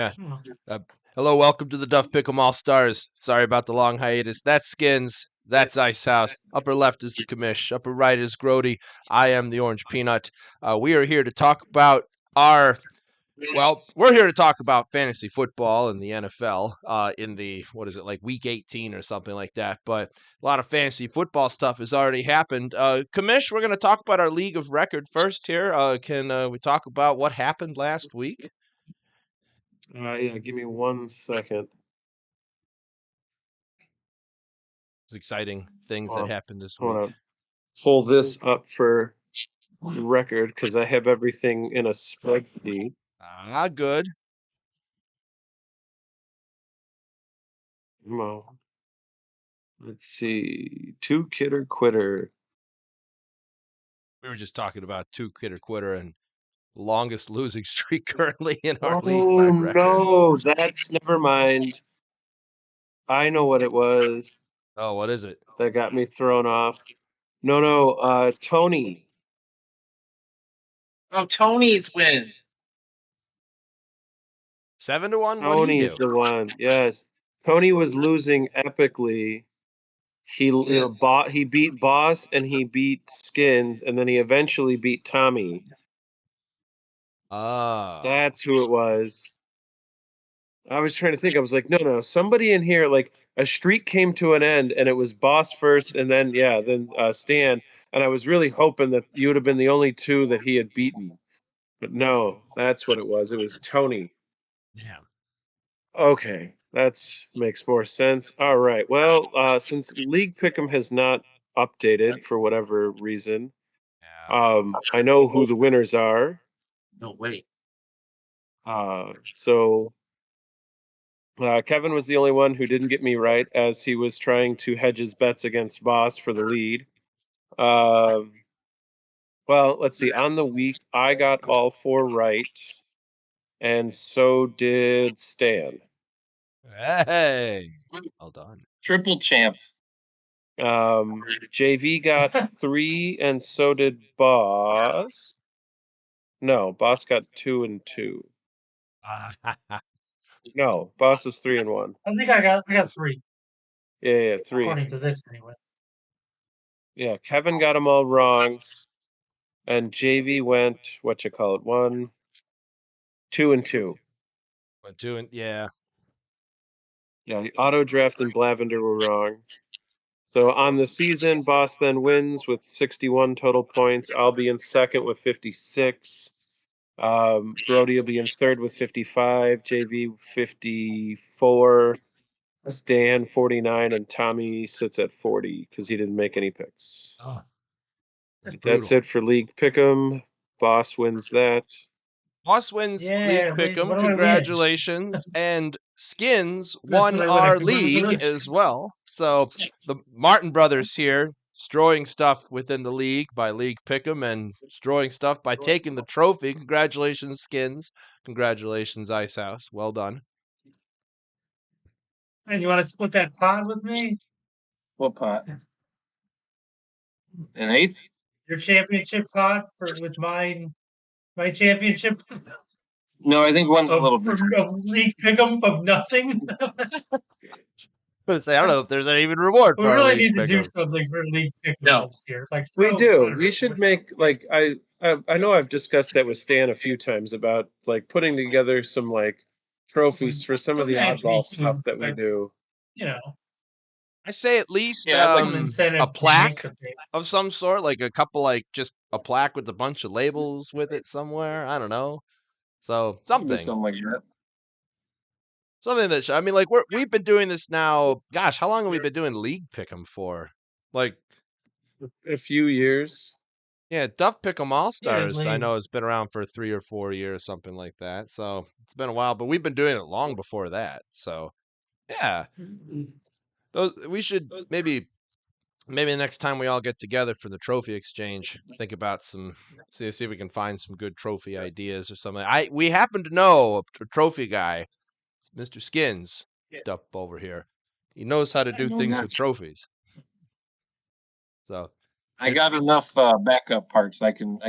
Yeah. Uh, Hello, welcome to the Duff Pickem AllStars. Sorry about the long hiatus. That's Skinnnns. That's Icehouse. Upper left is the Commish. Upper right is Groady. I am the Orange Peanut. We are here to talk about we're here to talk about fantasy football in the NFL in the, what is it, like week 18 or something like that. But a lot of fantasy football stuff has already happened. Commish, we're going to talk about our league of record first here. Can we talk about what happened last week? Yeah, give me 1 second. Exciting things that happened this I want week. to pull this up for record because I have everything in a spreadsheet. Good. Let's see. Two Kidder Quitter. We were just talking about two Kidder Quitter and longest losing streak currently in our Oh, league by record. no, that's never mind. I know what it was Oh, what is it? that got me thrown off. No, Tony. Oh, Tony's win. 7-1. What did he Tony's do? the one. Yes. Tony was losing epically. He beat Boss and he beat Skinns, and then he eventually beat Tommy. That's who it was. I was trying to think. I was like, no, somebody in here, like a streak came to an end, and it was Boss first, and then Stan. And I was really hoping that you would have been the only two that he had beaten, but no, that's what it was. It was Tony. Yeah. Okay, that makes more sense. All right. Well, since League Pick'em has not updated for whatever reason, I know who the winners are. No, wait. So Kevin was the only one who didn't get me right, as he was trying to hedge his bets against Boss for the lead. Well, let's see. On the week, I got all four right, and so did Stan. Hey, well done. Triple champ. JV got 3, and so did Boss. No, Boss got 2 and 2. No, Boss is 3 and 1. I think I got 3. Yeah, 3. According to this, anyway. Yeah, Kevin got them all wrong, and JV went 1, 2 and 2. 1, 2, and yeah. Yeah, the auto draft and Blavender were wrong. So on the season, Boss then wins with 61 total points. I'll be in second with 56. Groady will be in third with 55. JV 54. Stan 49, and Tommy sits at 40 because he didn't make any picks. Oh, that's it for League Pick'em. Boss wins that. Boss wins League Pick'em. Congratulations. And Skinnnss won our league as well. So the Martin brothers here destroying stuff within the league by League Pick'em and destroying stuff by taking the trophy. Congratulations, Skinnnss. Congratulations, Icehouse. Well done. And you want to split that pot with me? What pot? An eighth? Your championship pot with my championship. No, I think one's a little bit. League Pick'em of nothing. I don't know if there's any even reward. We really need to do something for League Pick'em this year. Like we do. We should make like I know I've discussed that with Stan a few times about like putting together some like trophies for some of the oddball stuff that we do. You know, I say at least a plaque of some sort, like a couple, like just a plaque with a bunch of labels with it somewhere. I don't know. So something like that. Something that I mean, like we've been doing this now. Gosh, how long have we been doing League Pick'em for? Like a few years. Yeah, Duff Pickem AllStars. I know has been around for 3 or 4 years, something like that. So it's been a while, but we've been doing it long before that. So yeah, we should maybe the next time we all get together for the trophy exchange, think about see if we can find some good trophy ideas or something. We happen to know a trophy guy, Mr. Skinnnss, up over here. He knows how to do things with trophies. So I got enough backup parts. I can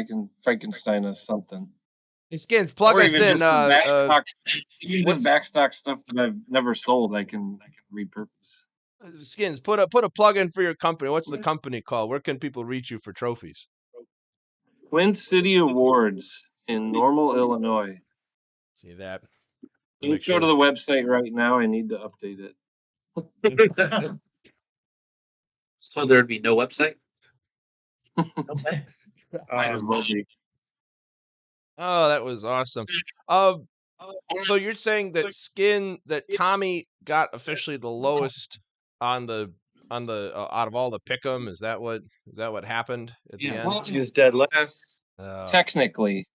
Frankenstein us something. Hey, Skins, plug Or us even in. just some backstock, even backstock stuff that I've never sold. I can repurpose. Skins, put a plug in for your company. What's the company called? Where can people reach you for trophies? Twin City Awards in Normal, Illinois. See that? You Make can go to sure. the website right now. I need to update it. So there'd be no website? Um, Oh, that was awesome. So you're saying that Tommy got officially the lowest on the out of all the pick'em? Is that what happened at the Yeah. end? he was dead last. Technically,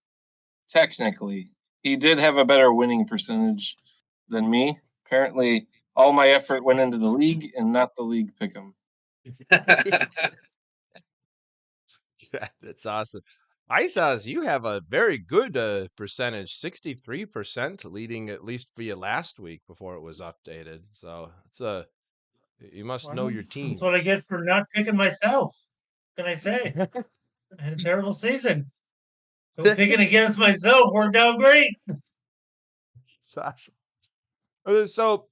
he did have a better winning percentage than me. Apparently, all my effort went into the league and not the league pick'em. That's awesome. Icehouse, you have a very good percentage, 63%, leading at least for you last week before it was updated. So you must know your team. That's what I get for not picking myself. What can I say? I had a terrible season. So picking against myself worked out great. It's awesome. So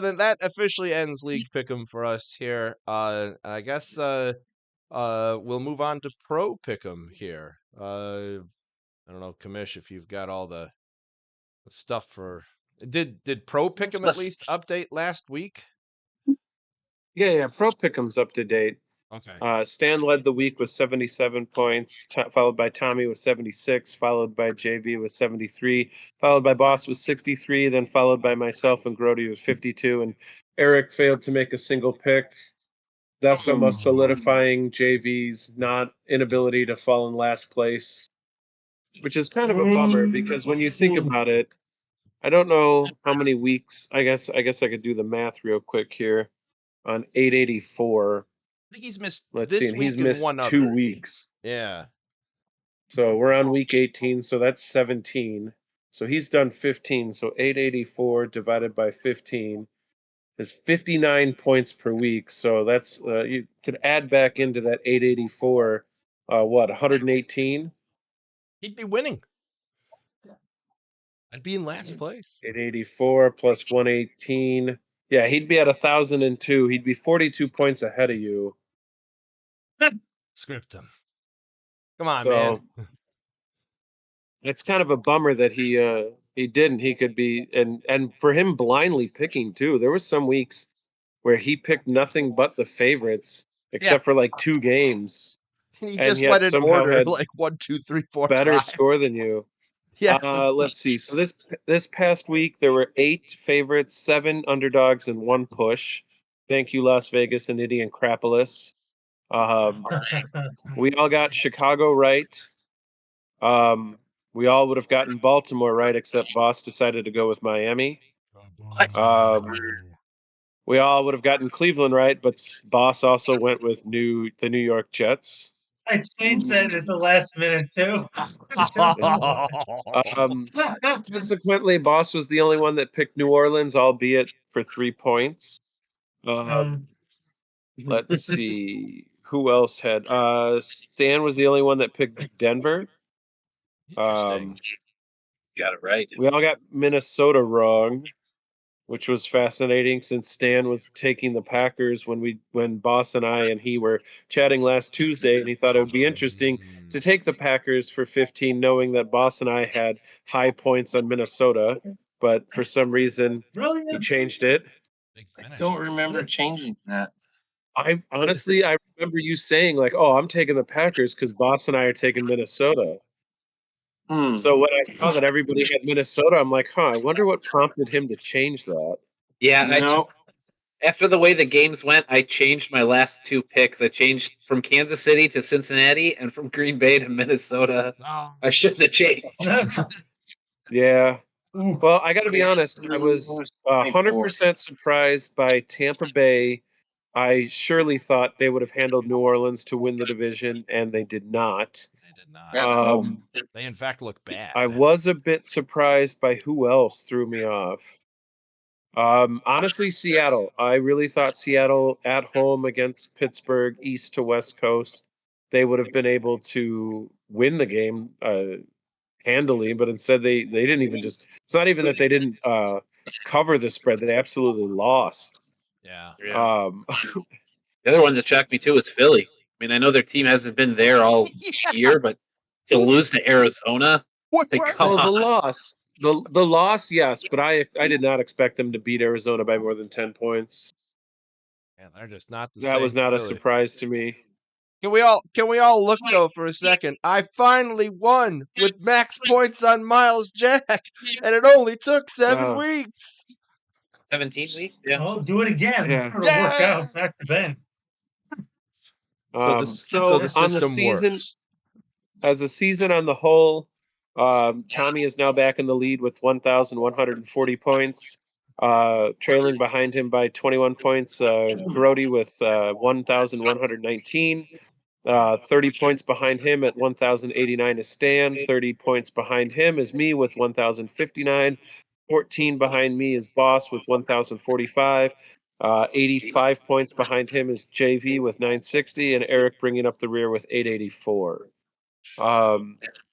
then that officially ends League Pick'em for us here. I guess we'll move on to Pro Pick'em here. I don't know, Commish, if you've got all the stuff for. Did Pro Pick'em at least update last week? Yeah. Pro Pick'em's up to date. Okay. Stan led the week with 77 points, followed by Tommy with 76, followed by JV with 73, followed by Boss with 63, then followed by myself and Groady with 52, and Eric failed to make a single pick, thus almost solidifying JV's inability to fall in last place, which is kind of a bummer because when you think about it, I don't know how many weeks. I guess I could do the math real quick here on 884. I think he's missed Let's this see, and week he's and missed one 2 other. weeks. Yeah. So we're on week 18, so that's 17. So he's done 15. So 884 divided by 15 is 59 points per week. So that's you could add back into that 884, 118? He'd be winning. I'd be in last place. 884 plus 118. Yeah, he'd be at 1,002. He'd be 42 points ahead of you. Script him. Come on, So man. it's kind of a bummer that he didn't. He could be and for him blindly picking too. There was some weeks where he picked nothing but the favorites except for like 2 games. He And just yet went in somehow order, had like 1, 2, 3, 4, better 5. score than you. Yeah. Let's see. So this past week there were 8 favorites, 7 underdogs, and 1 push. Thank you, Las Vegas and Indianapolis. We all got Chicago right. We all would have gotten Baltimore right, except Voss decided to go with Miami. We all would have gotten Cleveland right, but Boss also went with the New York Jets. I changed that at the last minute too. Consequently, Boss was the only one that picked New Orleans, albeit for 3 points. Let's see who else had. Stan was the only one that picked Denver. Interesting. Got it right. We all got Minnesota wrong, which was fascinating since Stan was taking the Packers when Boss and I and he were chatting last Tuesday, and he thought it would be interesting to take the Packers for 15, knowing that Boss and I had high points on Minnesota, but for some reason he changed it. I don't remember changing that. I remember you saying like, "Oh, I'm taking the Packers because Boss and I are taking Minnesota." So when I saw that everybody had Minnesota, I'm like, I wonder what prompted him to change that. Yeah, after the way the games went, I changed my last 2 picks. I changed from Kansas City to Cincinnati and from Green Bay to Minnesota. I shouldn't have changed. Yeah. Well, I got to be honest. I was 100% surprised by Tampa Bay. I surely thought they would have handled New Orleans to win the division, and they did not. They did not. They, in fact, look bad. I was a bit surprised by who else threw me off. Honestly, Seattle. I really thought Seattle at home against Pittsburgh, east to west coast, they would have been able to win the game handily, but instead they didn't even just. It's not even that they didn't cover the spread; they absolutely lost. Yeah. The other one that shocked me too was Philly. I mean, I know their team hasn't been there all year, but to lose to Arizona, like, come Oh, the on. loss, the loss, yes, but I did not expect them to beat Arizona by more than 10 points. Man, they're just not the That same. was not a Philly. surprise to me. Can we all look though for a second? I finally won with max points on Miles Jack, and it only took 7 weeks. 17 weeks? Yeah. Oh, do it again. Yeah. It'll work out back to back. So the On the system season, works. as a season on the whole, Tommy is now back in the lead with 1,140 points. Trailing behind him by 21 points, Groady with 1,119. 30 points behind him at 1,089 is Stan. 30 points behind him is me with 1,059. 14 behind me is Boss with 1,045. 85 points behind him is JV with 960, and Eric bringing up the rear with 884.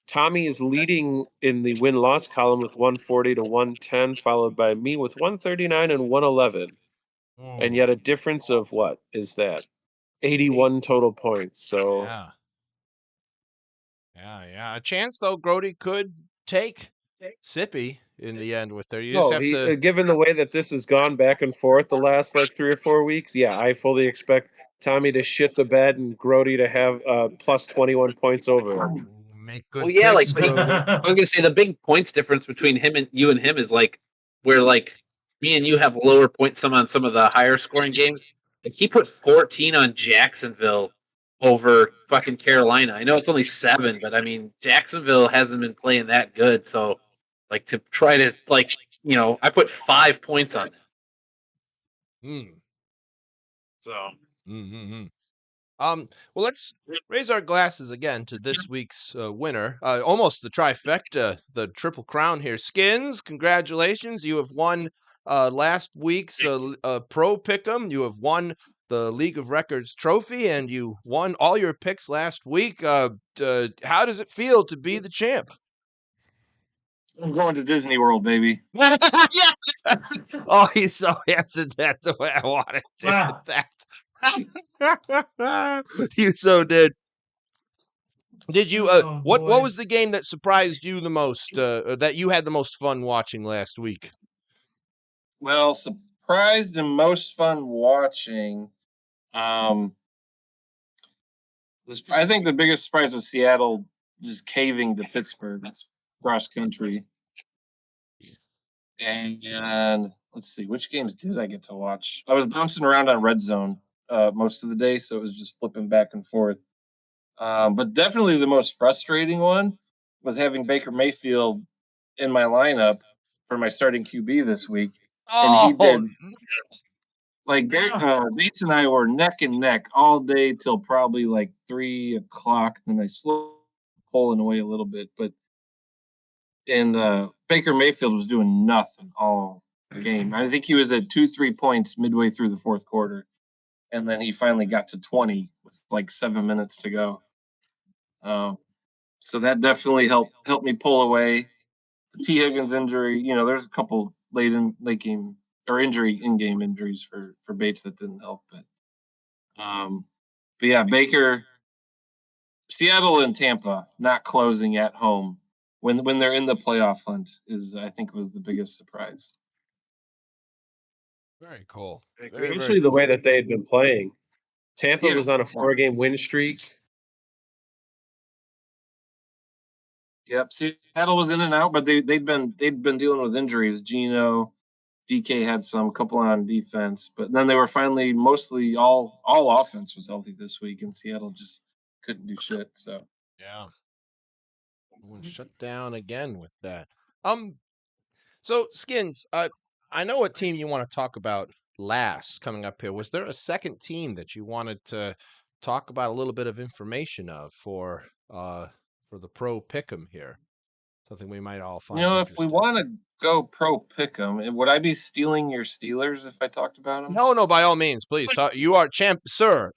Tommy is leading in the win-loss column with 140 to 110, followed by me with 139 and 111. And yet a difference of what is that? 81 total points. So Yeah. A chance though, Groady could take Sippy in the end with her. You just no, have to. given the way that this has gone back and forth the last like 3 or 4 weeks, yeah, I fully expect Tommy to shit the bed and Groady to have plus 21 points over him. Make good Well, yeah, picks, like Groady. I was gonna say the big points difference between him and you and him is like where like me and you have lower points some on some of the higher scoring games. Like he put 14 on Jacksonville over fucking Carolina. I know it's only 7, but I mean Jacksonville hasn't been playing that good. So like to try to like I put 5 points on them. So well, let's raise our glasses again to this week's winner. Almost the trifecta, the triple crown here. Skins, congratulations. You have won last week's Pro Pick'em. You have won the League of Records trophy, and you won all your picks last week. How does it feel to be the champ? I'm going to Disney World, baby. Oh, he so answered that the way I wanted to. Wow. You so did. Did you? What boy. was the game that surprised you the most? That you had the most fun watching last week? Well, surprised and most fun watching. I think the biggest surprise was Seattle just caving to Pittsburgh. That's cross country. And let's see, which games did I get to watch? I was bouncing around on Red Zone most of the day, so it was just flipping back and forth. But definitely the most frustrating one was having Baker Mayfield in my lineup for my starting QB this week. And he did. Like Bates and I were neck and neck all day till probably like 3 o'clock. Then I slowed pulling away a little bit, and Baker Mayfield was doing nothing all game. I think he was at 2-3 points midway through the fourth quarter, and then he finally got to 20 with like 7 minutes to go. So that definitely helped me pull away. The T. Higgins injury, there's a couple late game or in-game injuries for Bates that didn't help, but yeah, Baker, Seattle and Tampa not closing at home when they're in the playoff hunt I think was the biggest surprise. Very cool. Especially the way that they had been playing. Tampa was on a 4-game win streak. Yep, Seattle was in and out, but they'd been dealing with injuries. Geno, DK had a couple on defense, but then they were finally mostly all offense was healthy this week, and Seattle just couldn't do shit. So yeah, shut down again with that. So Skins, I know what team you want to talk about last coming up here. Was there a second team that you wanted to talk about a little bit of information of for the Pro Pick'em here? Something we might all find if we want to go Pro Pick'em, would I be stealing your Steelers if I talked about them? No, by all means, please. You are champ, sir.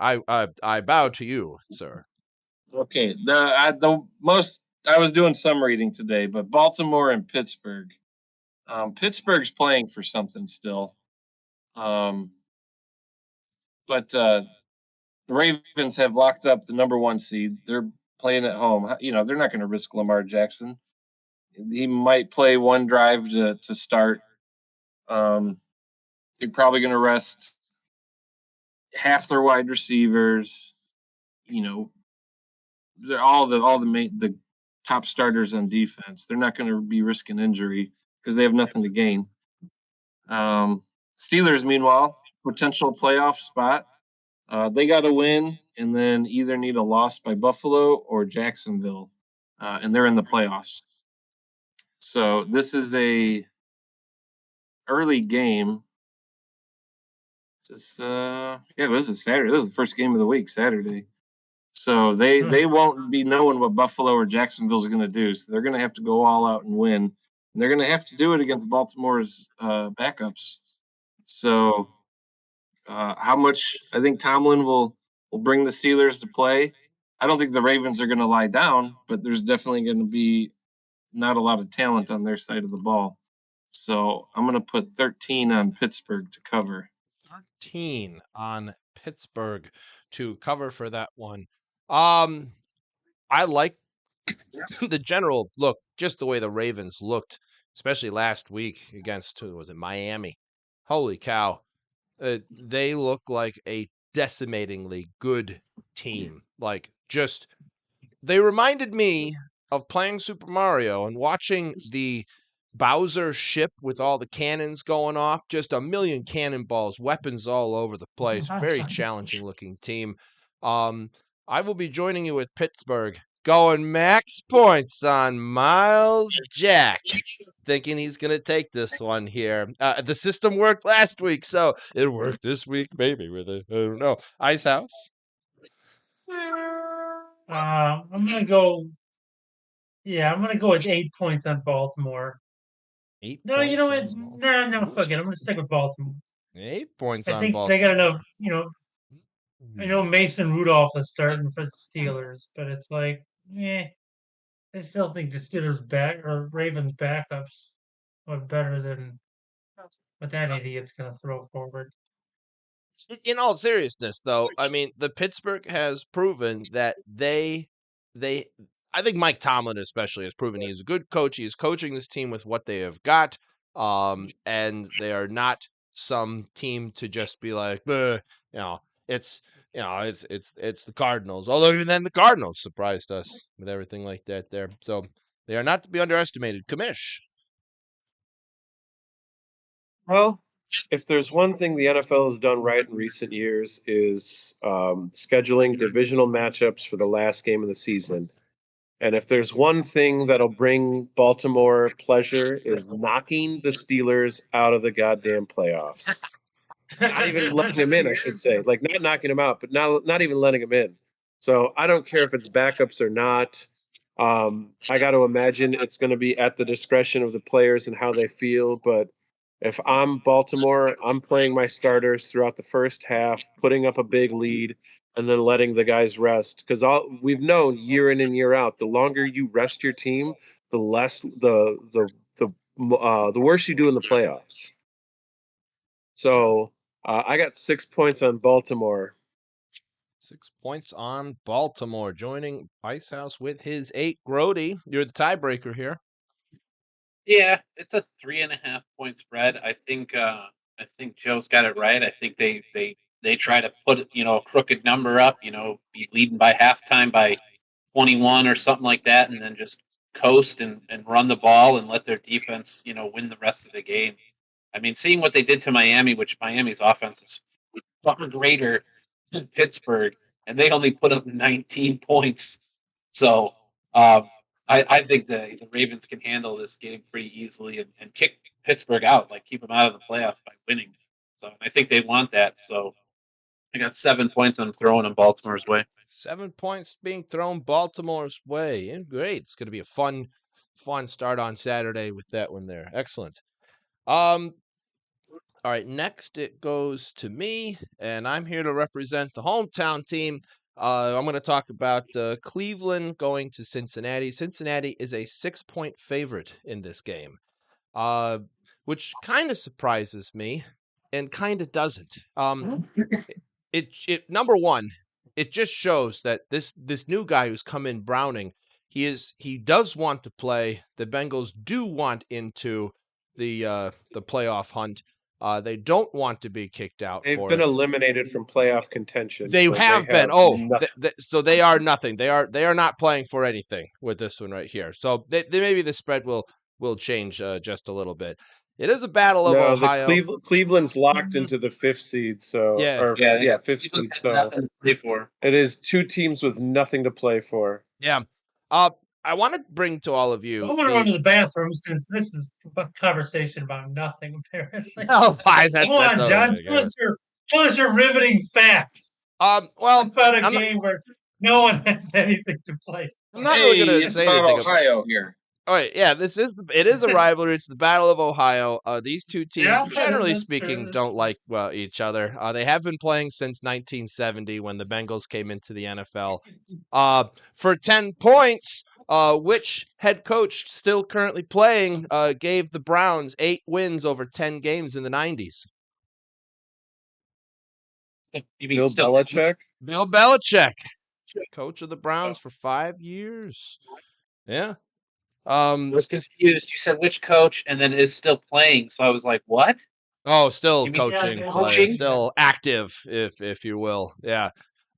I bow to you, sir. Okay, the most I was doing some reading today, but Baltimore and Pittsburgh. Pittsburgh's playing for something still. But the Ravens have locked up the number 1 seed. They're playing at home. You know, they're not going to risk Lamar Jackson. He might play one drive to start. They're probably going to rest half their wide receivers. You know, they're all the top starters on defense. They're not going to be risking injury because they have nothing to gain. Steelers, meanwhile, potential playoff spot. They got to win and then either need a loss by Buffalo or Jacksonville, and they're in the playoffs. So this is a early game. This is Saturday. This is the first game of the week, Saturday. So they won't be knowing what Buffalo or Jacksonville's going to do. So they're going to have to go all out and win. And they're going to have to do it against Baltimore's backups. So how much I think Tomlin will bring the Steelers to play. I don't think the Ravens are going to lie down, but there's definitely going to be not a lot of talent on their side of the ball. So I'm going to put 13 on Pittsburgh to cover. 13 on Pittsburgh to cover for that one. I like the general look, just the way the Ravens looked, especially last week against, who was it, Miami. Holy cow. They look like a decimatingly good team. Like, just, they reminded me of playing Super Mario and watching the Bowser ship with all the cannons going off, just a million cannonballs, weapons all over the place. Very challenging looking team. I will be joining you with Pittsburgh, going max points on Miles Jack, thinking he's going to take this one here. The system worked last week, so it'll work this week, maybe, with it. I don't know. Icehouse? I'm gonna go. Yeah, I'm gonna go with 8 points on Baltimore. 8 No, points you know on what? Baltimore. No, fuck it. I'm gonna stick with Baltimore. 8 points I on think they got Baltimore. enough. I know Mason Rudolph is starting for the Steelers, but it's like, I still think the Steelers back or Ravens backups are better than what that idiot's gonna throw forward. In all seriousness, though, I mean, the Pittsburgh has proven that they I think Mike Tomlin especially has proven he's a good coach. He is coaching this team with what they have got, and they are not some team to just be like, it's it's the Cardinals. Although even then, the Cardinals surprised us with everything like that there. So they are not to be underestimated. Commish. Well, if there's one thing the NFL has done right in recent years is scheduling divisional matchups for the last game of the season. And if there's one thing that'll bring Baltimore pleasure is knocking the Steelers out of the goddamn playoffs. Not even letting them in, I should say. Like not knocking them out, but not even letting them in. So I don't care if it's backups or not. I got to imagine it's going to be at the discretion of the players and how they feel. But if I'm Baltimore, I'm playing my starters throughout the first half, putting up a big lead, and then letting the guys rest. Because we've known year in and year out, the longer you rest your team, the less the worse you do in the playoffs. So I got 6 points on Baltimore. 6 points on Baltimore. Joining Icehouse with his 8. Groady, you're the tiebreaker here. Yeah, it's a 3.5 point spread. I think Joe's got it right. I think they try to put a crooked number up. Be leading by halftime by 21 or something like that, and then just coast and run the ball and let their defense win the rest of the game. I mean, seeing what they did to Miami, which Miami's offense is far greater than Pittsburgh, and they only put up 19 points. So I think the Ravens can handle this game pretty easily and kick Pittsburgh out, like keep them out of the playoffs by winning. So I think they want that. So I got 7 points I'm throwing in Baltimore's way. 7 points being thrown Baltimore's way. And great. It's going to be a fun start on Saturday with that one there. Excellent. All right, next it goes to me, and I'm here to represent the hometown team. I'm going to talk about Cleveland going to Cincinnati. Cincinnati is a 6-point favorite in this game, which kind of surprises me and kind of doesn't. It number one, it just shows that this new guy who's come in, Browning, he does want to play. The Bengals do want into the playoff hunt. They don't want to be kicked out They've for been it. eliminated from playoff contention. They so have been. have Oh, nothing. so they are nothing. They are not playing for anything with this one right here. So they maybe the spread will change just a little bit. It is a battle of No, the Ohio. Cleveland's locked into the 5th seed, so Yeah. or Yeah, 5th Cleveland seed. has So nothing to play for. it is 2 teams with nothing to play for. Yeah. I want to bring to all of I you want to run to the bathroom since this is a conversation about nothing, apparently. Oh, fine. That's Come on, John. okay. Tell us your riveting facts Well, about a I'm not, game where no one has anything to play. I'm not really Hey, gonna it's say about anything about. Ohio here. All right, yeah, it is a rivalry. It's the Battle of Ohio. These two teams, Yeah, generally that's speaking, true. don't like each other. They have been playing since 1970 when the Bengals came into the NFL. For 10 points, which head coach still currently playing gave the Browns 8 wins over 10 games in the 90s? You mean Bill still Belichick? Bill Belichick, coach of the Browns for 5 years. Yeah. I was confused. You said which coach, and then is still playing. So I was like, "What?" Oh, still You mean coaching, Yeah, player, coaching? still active, if you will. Yeah.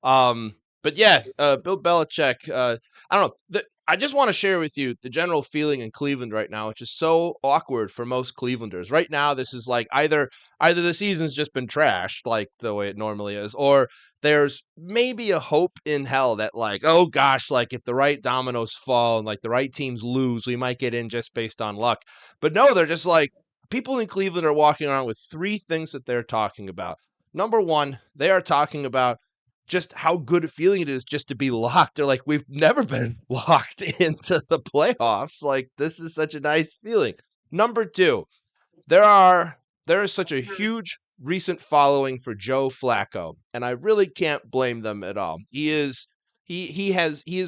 But yeah, Bill Belichick. I don't know. I just want to share with you the general feeling in Cleveland right now, which is so awkward for most Clevelanders. Right now, this is like either the season's just been trashed, like the way it normally is, or there's maybe a hope in hell that like, oh gosh, like if the right dominoes fall and like the right teams lose, we might get in just based on luck. But no, they're just like people in Cleveland are walking around with 3 things that they're talking about. Number one, they are talking about just how good a feeling it is just to be locked. They're like, we've never been locked into the playoffs. Like, this is such a nice feeling. Number two, there is such a huge recent following for Joe Flacco, and I really can't blame them at all. He is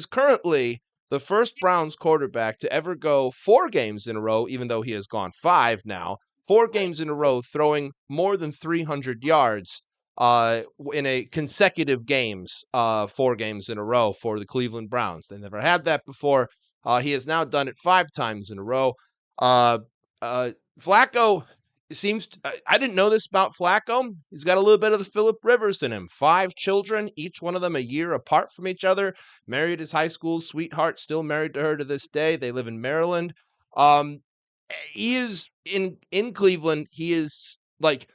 currently the first Browns quarterback to ever go 4 games in a row, even though he has gone 5 now. 4 games in a row throwing more than 300 yards in a consecutive games, 4 games in a row for the Cleveland Browns. They never had that before. He has now done it 5 times in a row. Flacco seems I didn't know this about Flacco. He's got a little bit of the Phillip Rivers in him. 5 children, each one of them a year apart from each other. Married his high school sweetheart, still married to her to this day. They live in Maryland. He is in Cleveland. He is like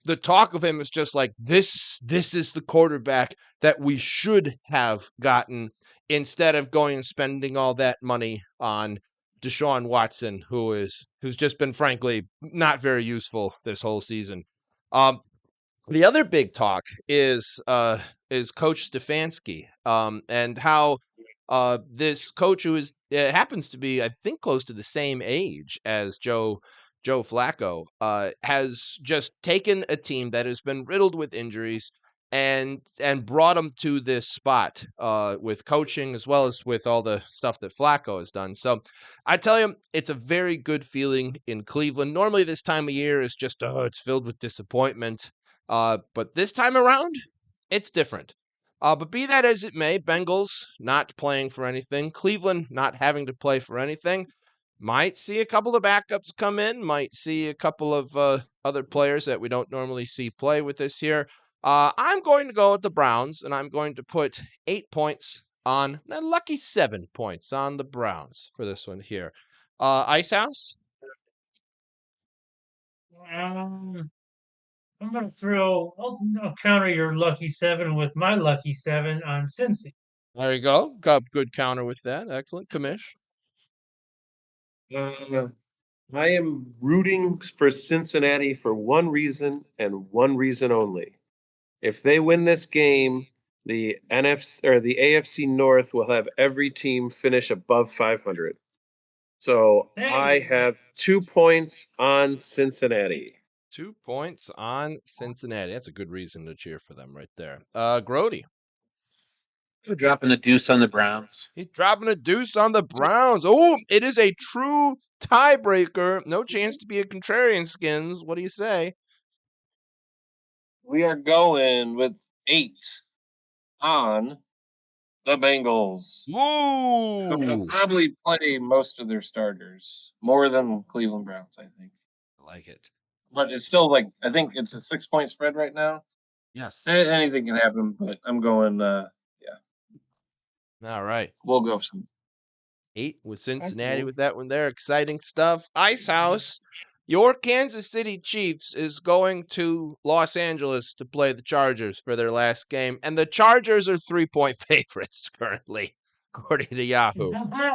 the talk of him is just like this is the quarterback that we should have gotten instead of going and spending all that money on Deshaun Watson, who's just been frankly not very useful this whole season. The other big talk is Coach Stefanski, and how this coach who happens to be, I think, close to the same age as Joe Flacco, has just taken a team that has been riddled with injuries and brought them to this spot with coaching as well as with all the stuff that Flacco has done. So I tell you, it's a very good feeling in Cleveland. Normally this time of year is just, it's filled with disappointment. But this time around, it's different. But be that as it may, Bengals not playing for anything, Cleveland not having to play for anything. Might see a couple of backups come in, might see a couple of other players that we don't normally see play with us here. I'm going to go with the Browns, and I'm going to put 8 points on, a lucky 7 points on the Browns for this one here. Icehouse? I'm gonna I'll counter your lucky 7 with my lucky 7 on Cincy. There you go. Got good counter with that. Excellent. Commish. I am rooting for Cincinnati for one reason and one reason only. If they win this game, the NFC or the AFC North will have every team finish above 500. So I have 2 points on Cincinnati. 2 points on Cincinnati. That's a good reason to cheer for them right there. Groady. We're dropping the deuce on the Browns. He's dropping a deuce on the Browns. Oh, it is a true tiebreaker. No chance to be a contrarian, Skins. What do you say? We are going with 8 on the Bengals. Who will Ooh. probably play most of their starters, more than Cleveland Browns, I think. I like it. But it's still like, I think it's a 6-point spread right now. Yes. Anything can happen, but I'm going, All right. we'll go some. 8 with Cincinnati with that one there. Exciting stuff. Icehouse, your Kansas City Chiefs is going to Los Angeles to play the Chargers for their last game, and the Chargers are 3-point favorites currently, according to Yahoo.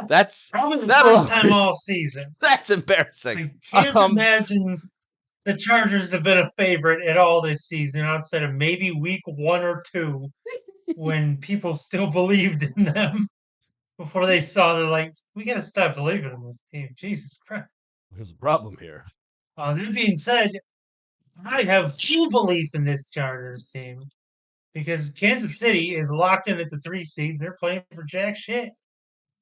That's probably the that'll first time always- all season. That's embarrassing. I can't imagine the Chargers have been a favorite at all this season, outside of maybe week 1 or 2, when people still believed in them before they saw they're like, we gotta stop believing in this team. Jesus Christ. There's a problem here. That being said, I have full belief in this Chargers team because Kansas City is locked in at the 3 seed. They're playing for jack shit.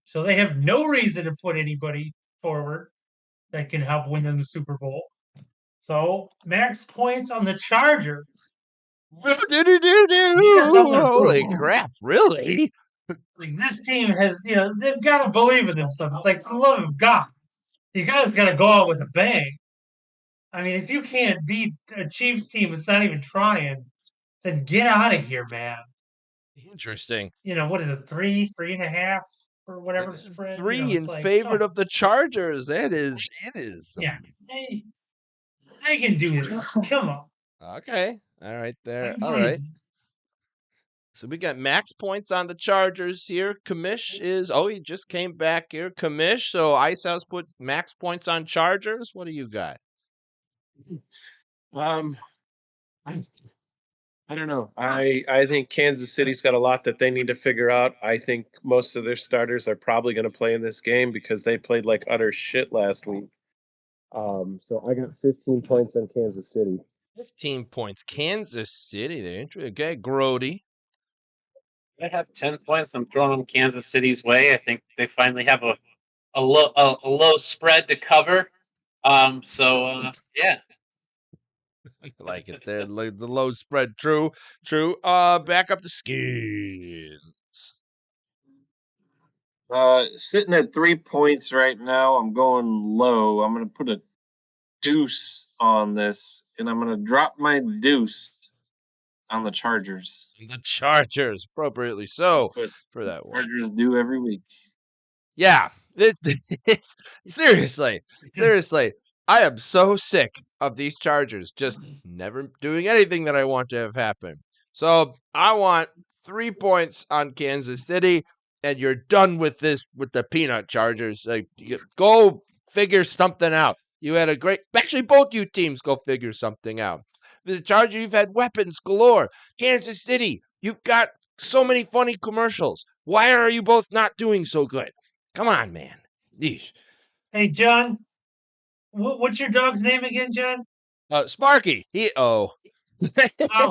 So they have no reason to put anybody forward that can help win them the Super Bowl. So max points on the Chargers. Yes, Holy crap, really? like this team has, they've got to believe in themselves. It's like, for the love of God, you guys got to go out with a bang. I mean, if you can't beat a Chiefs team that's not even trying, then get out of here, man. Interesting. What is it, 3.5, or whatever the spread? 3 in favor of the Chargers. It is. Yeah, they can do this. Come on. Okay. All right there. All right. So we got max points on the Chargers here. Commish he just came back here. Commish. So Icehouse put max points on Chargers. What do you got? I don't know. I think Kansas City's got a lot that they need to figure out. I think most of their starters are probably going to play in this game because they played like utter shit last week. So I got 15 points on Kansas City. 15 points. Kansas City. They're interesting. Okay, Groady. I have 10 points. I'm throwing them Kansas City's way. I think they finally have a low spread to cover. Yeah. I like it there. The low spread. True. Back up to Skinns. Sitting at 3 points right now. I'm going low. I'm going to put a deuce on this, and I'm going to drop my deuce on the Chargers. The Chargers, appropriately so, for that one. Chargers do every week. Yeah. It's seriously. I am so sick of these Chargers just never doing anything that I want to have happen. So I want 3 points on Kansas City, and you're done with this with the peanut Chargers. Like, go figure something out. You had actually both you teams go figure something out. The Chargers, you've had weapons galore. Kansas City, you've got so many funny commercials. Why are you both not doing so good? Come on, man. Yeesh. Hey, John, what's your dog's name again, John? Sparky. Oh,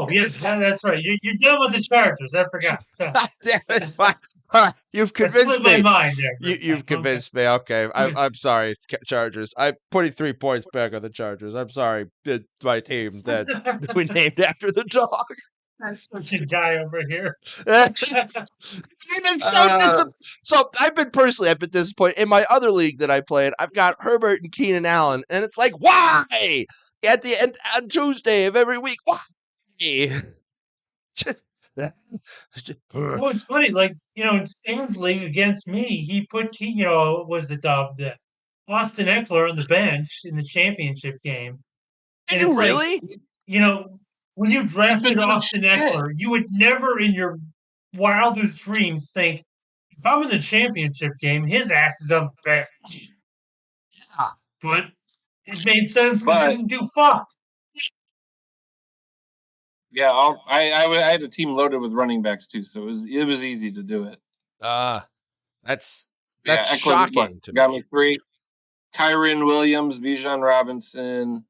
yes, that's right. You're done with the Chargers. I forgot. So, Damn it. Fine. All right. You've convinced slipped my me. mind there. You've convinced me. Okay. I'm sorry, Chargers. I'm putting 3 points back on the Chargers. I'm sorry. It's my team that we named after the dog. That's such a guy over here. I've been so I've been disappointed. In my other league that I played, I've got Herbert and Keenan Allen, and it's like, why? At the end on Tuesday of every week, why? Just Well, it's funny, like, in Stan's league against me, he put, was the Austin Eckler on the bench in the championship game. Did you really? When you drafted Austin Eckler, you would never in your wildest dreams think, if I'm in the championship game, his ass is on the bench. Yeah. But it made sense because he didn't do fuck. Yeah, I had a team loaded with running backs too, so it was easy to do it. That's Eckler shocking to me. Got me 3. Kyren Williams, Bijan Robinson,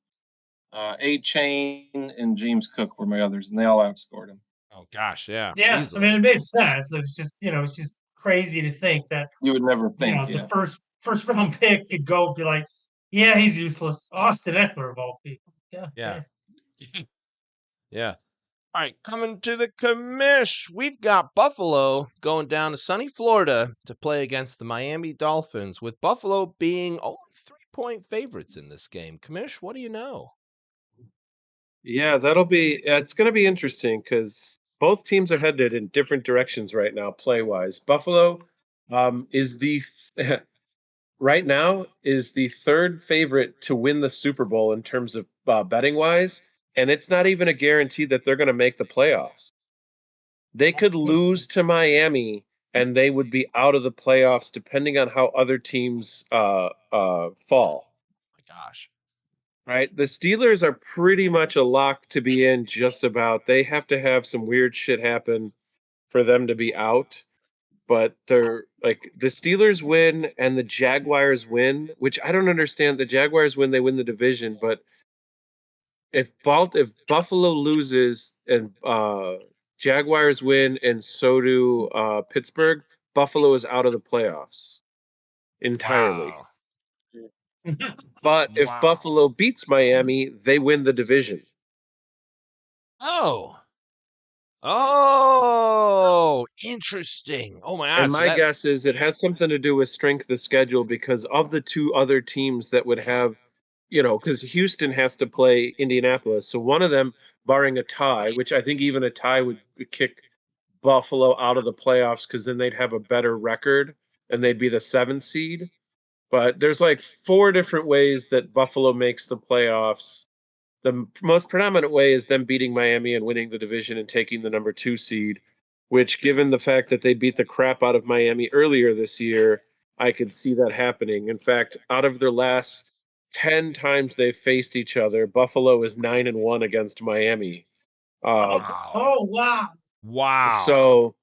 A-Chain, and James Cook were my others, and they all outscored him. Oh gosh, yeah, Yeah, I easily. mean, it makes sense. It's just, it's just crazy to think that, You would never think, the first round pick could go be like, yeah, he's useless. Austin Eckler of all people. Yeah. Yeah. Yeah. All right, coming to the commish, we've got Buffalo going down to sunny Florida to play against the Miami Dolphins, with Buffalo being only 3-point favorites in this game. Commish, what do you know? Yeah, it's going to be interesting because both teams are headed in different directions right now, play wise. Buffalo is right now is the third favorite to win the Super Bowl in terms of betting wise, and it's not even a guarantee that they're going to make the playoffs. They could lose to Miami and they would be out of the playoffs depending on how other teams fall. My gosh. Right? The Steelers are pretty much a lock to be in just about. They have to have some weird shit happen for them to be out. But they're like the Steelers win and the Jaguars win, which I don't understand. The Jaguars win, they win the division, but if Buffalo loses and Jaguars win and so do Pittsburgh, Buffalo is out of the playoffs entirely. Wow. But if Wow. Buffalo beats Miami, they win the division. Oh. Oh, interesting. Oh my And gosh. my guess is it has something to do with strength of schedule because of the two other teams that would have, because Houston has to play Indianapolis. So one of them, barring a tie, which I think even a tie would kick Buffalo out of the playoffs because then they'd have a better record and they'd be the 7th seed. But there's like 4 different ways that Buffalo makes the playoffs. The most predominant way is them beating Miami and winning the division and taking the number 2 seed, which, given the fact that they beat the crap out of Miami earlier this year, I could see that happening. In fact, out of their last 10 times they've faced each other, Buffalo is 9-1 against Miami. Wow. Oh, wow. Wow. So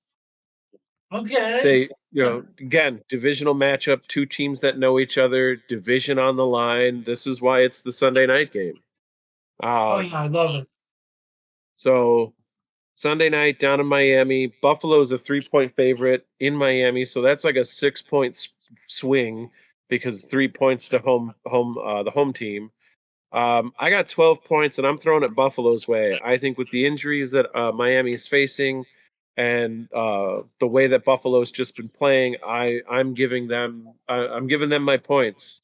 Okay. again, divisional matchup, 2 teams that know each other, division on the line. This is why it's the Sunday night game. Oh, yeah, I love it. So Sunday night down in Miami, Buffalo's a 3-point favorite in Miami, so that's like a 6-point swing because 3 points to the home team. I got 12 points, and I'm throwing it Buffalo's way. I think with the injuries that Miami is facing, and the way that Buffalo's just been playing, I'm giving them my points.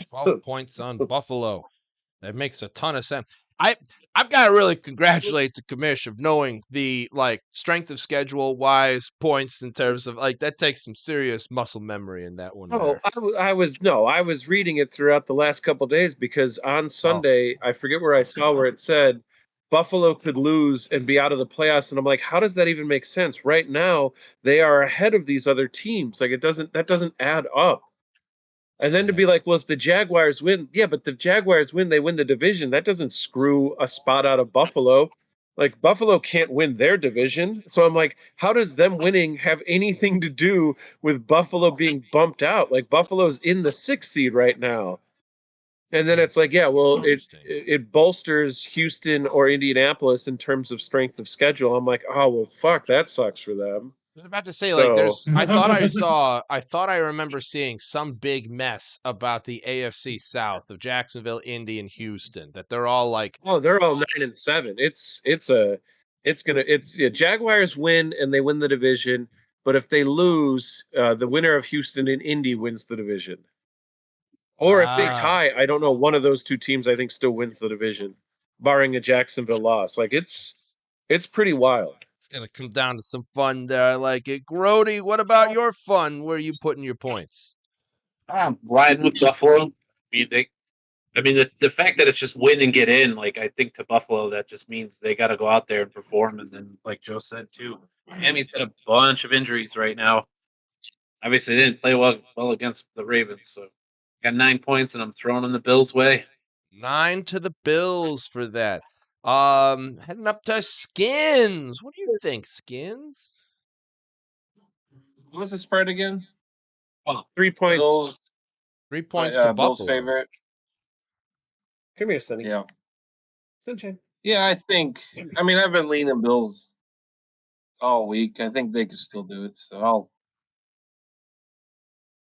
12 points on Buffalo. That makes a ton of sense. I've got to really congratulate the commish of knowing the strength of schedule wise points in terms of that takes some serious muscle memory in that one Oh, there. I was reading it throughout the last couple of days because on Sunday, I forget where I saw where it said Buffalo could lose and be out of the playoffs, and I'm like, how does that even make sense? Right now, they are ahead of these other teams. Like that doesn't add up. And then to be like, well, if the Jaguars win, yeah, but the Jaguars win, they win the division. That doesn't screw a spot out of Buffalo. Like Buffalo can't win their division. So I'm like, how does them winning have anything to do with Buffalo being bumped out? Like Buffalo's in the 6th seed right now. And then it's like, yeah, well, it bolsters Houston or Indianapolis in terms of strength of schedule. I'm like, oh well, fuck, that sucks for them. I was about to say, So I thought I remember seeing some big mess about the AFC South of Jacksonville, Indy, and Houston, that they're all oh, they're all 9-7. Jaguars win and they win the division, but if they lose, the winner of Houston and Indy wins the division. Or if they tie, I don't know, one of those 2 teams I think still wins the division, barring a Jacksonville loss. Like it's pretty wild. It's going to come down to some fun there. I like it. Groady, what about your fun? Where are you putting your points? I'm riding with Buffalo. The fact that it's just win and get in, I think to Buffalo, that just means they got to go out there and perform. And then, like Joe said too, Miami's got a bunch of injuries right now. Obviously, they didn't play well against the Ravens, so got 9 points, and I'm throwing them the Bills' way. 9 to the Bills for that. Heading up to Skinns. What do you think, Skinns? What was the spread again? Oh, 3 points. Bills. 3 points to Bills Buffalo. favorite. Come here, Sonny. Yeah. Sunshine. Yeah, I think. I mean, I've been leaning Bills all week. I think they could still do it. So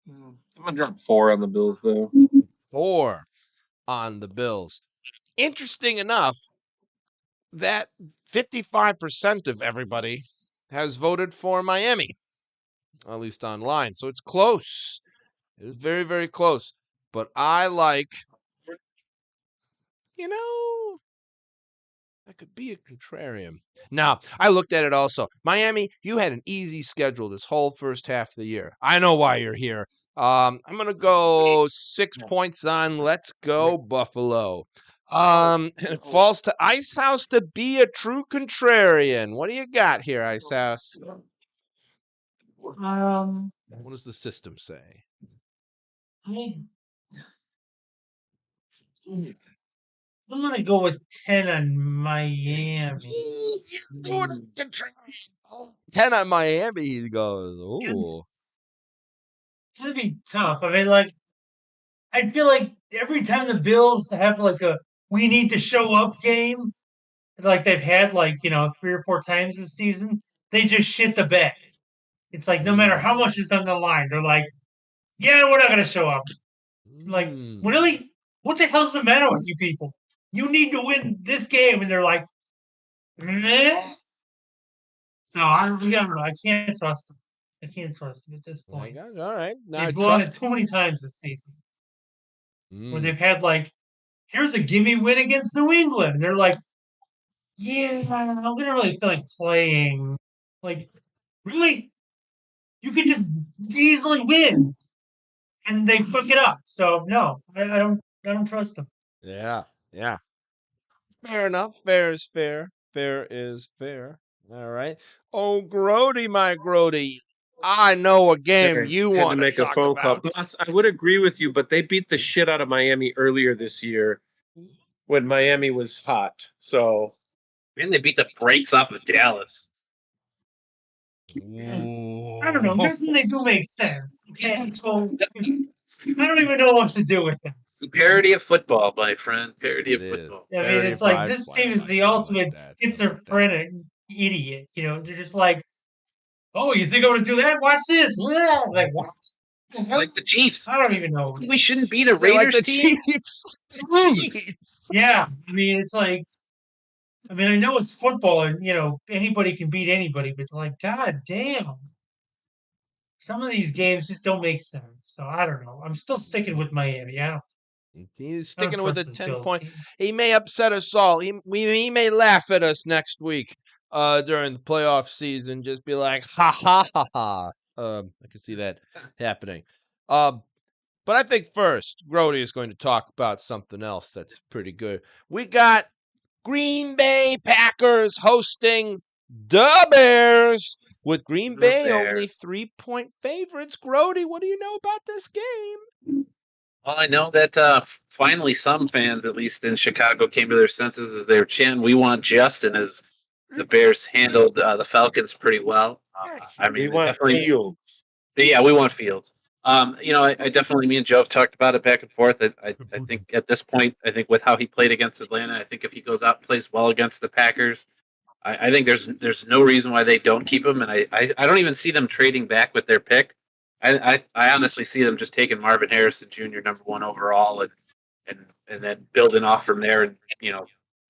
I'm gonna drop 4 on the Bills though. 4 on the Bills. Interesting enough, that 55% of everybody has voted for Miami, at least online. So it's close. It is very, very close. But I like, I could be a contrarian. Now, I looked at it also. Miami, you had an easy schedule this whole first half of the year. I know why you're here. I'm going to go 6 points on Let's Go Buffalo. It falls to Icehouse to be a true contrarian. What do you got here, Icehouse? What does the system say? I'm gonna go with 10 on Miami. 10 on Miami, he goes. Ooh. It's gonna be tough. I mean, like, I feel like every time the Bills have like a "we need to show up" game, like they've had 3 or 4 times this season, they just shit the bed. It's like no matter how much is on the line, they're like, "Yeah, we're not gonna show up." Like, really? What the hell's the matter with you people? You need to win this game, and they're like, meh. No, I don't know. I can't trust them. I can't trust them at this point. All right. They've blown it too many times this season. Where they've had here's a gimme win against New England. And they're like, yeah, I don't really feel like playing. Like, really? You can just easily win. And they fuck it up. So no, I don't trust them. Yeah. Fair enough. Fair is fair. Fair is fair. All right. Oh, Groady, my Groady. I know a game you had to want to make a talk phone about. call. Plus, I would agree with you, but they beat the shit out of Miami earlier this year when Miami was hot. So, And they beat the brakes off of Dallas. Ooh. I don't know. Doesn't they do make sense? Okay, so I don't even know what to do with them. The parody of football, my friend. Parody It of is. football. I mean, it's like this team is the ultimate schizophrenic idiot. They're just like, oh, you think I'm gonna do that? Watch this. Like what? Like the Chiefs. I don't even know. We shouldn't beat a Raiders team. Chiefs. Yeah, I mean, it's like, I know it's football, and anybody can beat anybody, but like, god damn, some of these games just don't make sense. So I don't know. I'm still sticking with Miami. He's sticking with a 10-point. Team. He may upset us all. He may laugh at us next week during the playoff season. Just be like, ha, ha, ha, ha. I can see that happening. But I think first, Groady is going to talk about something else that's pretty good. We got Green Bay Packers hosting the Bears with Green Bay only 3-point favorites. Groady, what do you know about this game? Well, I know that finally some fans, at least in Chicago, came to their senses as they were chanting, "We want Justin," as the Bears handled the Falcons pretty well. I mean, we want definitely. Fields. Yeah, we want Fields. I definitely, me and Joe have talked about it back and forth. I think at this point, I think with how he played against Atlanta, I think if he goes out and plays well against the Packers, I think there's no reason why they don't keep him, and I don't even see them trading back with their pick. I honestly see them just taking Marvin Harrison Jr. #1 overall and then building off from there and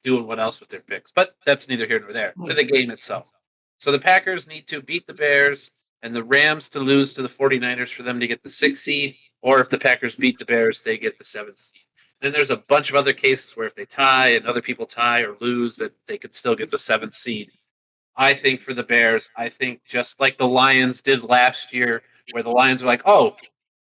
doing what else with their picks. But that's neither here nor there. To the game itself. So the Packers need to beat the Bears and the Rams to lose to the 49ers for them to get the 6th seed, or if the Packers beat the Bears, they get the 7th seed. Then there's a bunch of other cases where if they tie and other people tie or lose, that they could still get the 7th seed. I think for the Bears, I think just like the Lions did last year, where the Lions were like, oh,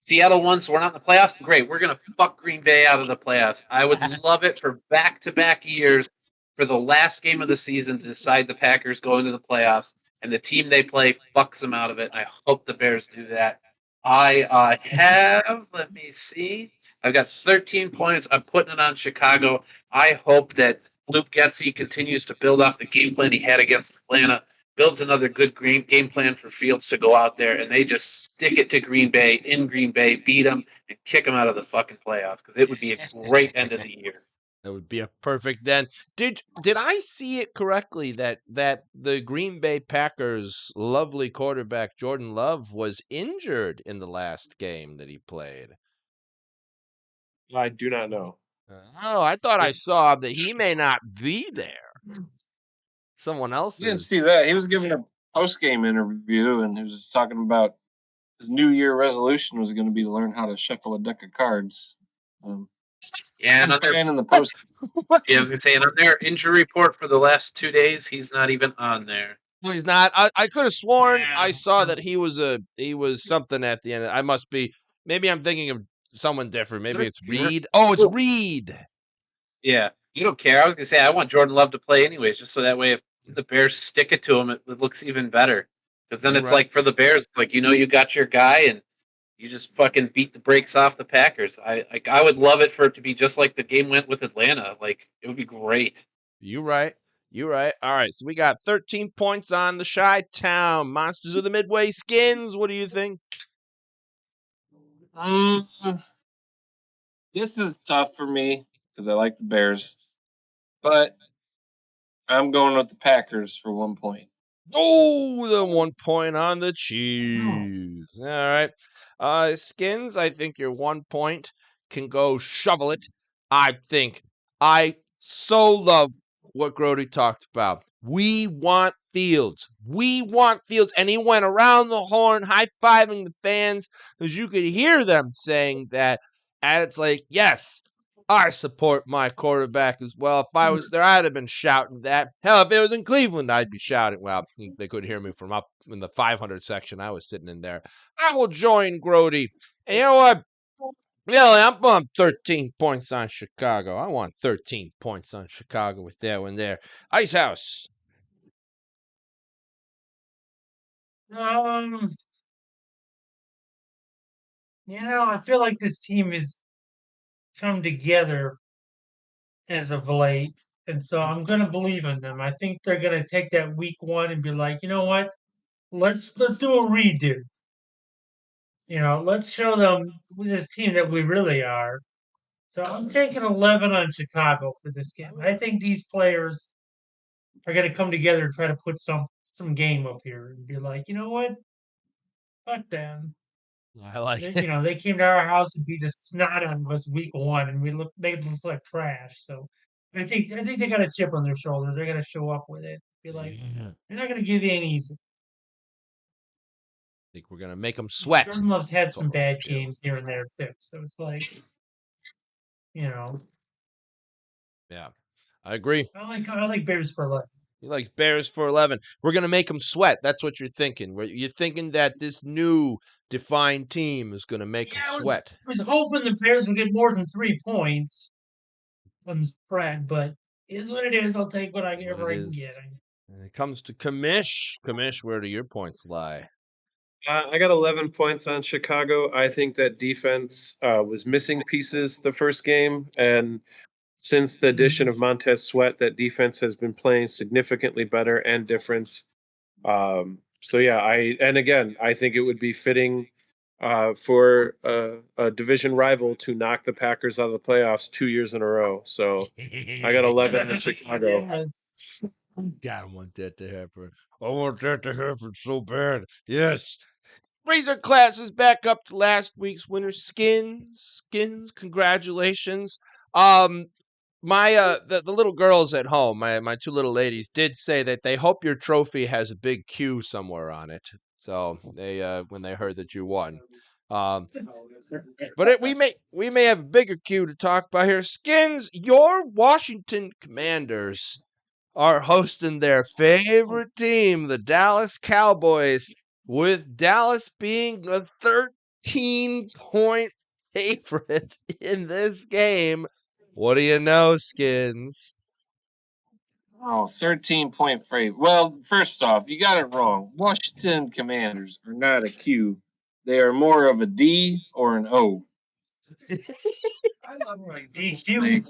Seattle won, so we're not in the playoffs? Great, we're going to fuck Green Bay out of the playoffs. I would love it for back-to-back years for the last game of the season to decide the Packers go into the playoffs, and the team they play fucks them out of it. I hope the Bears do that. I have, let me see, I've got 13 points. I'm putting it on Chicago. I hope that Luke Getsy continues to build off the game plan he had against Atlanta, builds another good game plan for Fields to go out there, and they just stick it to Green Bay, in Green Bay, beat them, and kick them out of the fucking playoffs, because it would be a great end of the year. That would be a perfect den. Did I see it correctly that the Green Bay Packers' lovely quarterback Jordan Love was injured in the last game that he played? I do not know. Oh, I thought I saw that he may not be there. Someone else You didn't is. see that. He was giving a post-game interview, and he was talking about his New Year resolution was going to be to learn how to shuffle a deck of cards. Yeah, Some and on fan in the post. yeah, I was gonna say, and on their injury report for the last 2 days, he's not even on there. No, he's not. I could have sworn I Yeah. saw that he was something at the end. I must be. Maybe I'm thinking of someone different. Maybe it's Reed. Oh, it's Reed. Yeah, you don't care. I was gonna say I want Jordan Love to play anyways, just so that way if the Bears stick it to him, it looks even better. Because then You're it's right. like for the Bears, it's like you got your guy and you just fucking beat the brakes off the Packers. I would love it for it to be just like the game went with Atlanta. Like it would be great. You right. You right. All right. So we got 13 points on the Chi-Town Monsters of the Midway Skins. What do you think? This is tough for me because I like the Bears, but I'm going with the Packers for 1 point. Oh, the 1 point on the cheese. All right. Skins, I think your 1 point can go shovel it. I think I so love what Groady talked about. We want Fields. We want Fields. And he went around the horn high-fiving the fans because you could hear them saying that. And it's like, yes, I support my quarterback as well. If I was there, I'd have been shouting that. Hell, if it was in Cleveland, I'd be shouting. Well, they couldn't hear me from up in the 500 section. I was sitting in there. I will join Groady. And you know what? Really, I'm on 13 points on Chicago. I want 13 points on Chicago with that one there. Icehouse. I feel like this team has come together as of late, and so I'm gonna believe in them. I think they're gonna take that week one and be like, you know what? Let's do a redo. Let's show them this team that we really are. So I'm taking 11 on Chicago for this game. I think these players are going to come together and try to put some game up here and be like, you know what? Fuck them. I like They, it. they came to our house and beat the snot out of us week one, and we made them look like trash. So I think they got a chip on their shoulder. They're going to show up with it. Be like, they're not going to give you any easy. I think we're going to make them sweat. Jordan Love's had That's some what we're bad gonna do. games here and there too. So it's like, Yeah, I agree. I like Bears for 11. He likes Bears for 11. We're going to make them sweat. That's what you're thinking. You're thinking that this new defined team is going to make them sweat. I was hoping the Bears would get more than 3 points on the spread, but it is what it is. I'll take whatever I can get. When it comes to Commish, where do your points lie? I got 11 points on Chicago. I think that defense was missing pieces the first game, and since the addition of Montez Sweat, that defense has been playing significantly better and different. So yeah, I think it would be fitting for a division rival to knock the Packers out of the playoffs 2 years in a row. So I got 11 in Chicago. Yeah. God, I want that to happen. I want that to happen so bad. Yes. Razor class is back up to last week's winner, Skinns. Congratulations. My the little girls at home, my two little ladies, did say that they hope your trophy has a big Q somewhere on it. So they when they heard that you won. But we may have a bigger Q to talk about here. Skins, your Washington Commanders are hosting their favorite team, the Dallas Cowboys, with Dallas being a 13-point favorite in this game. What do you know, Skins? Oh, 13-point favorite. Well, first off, you got it wrong. Washington Commanders are not a Q. They are more of a D or an O. I love like DQ.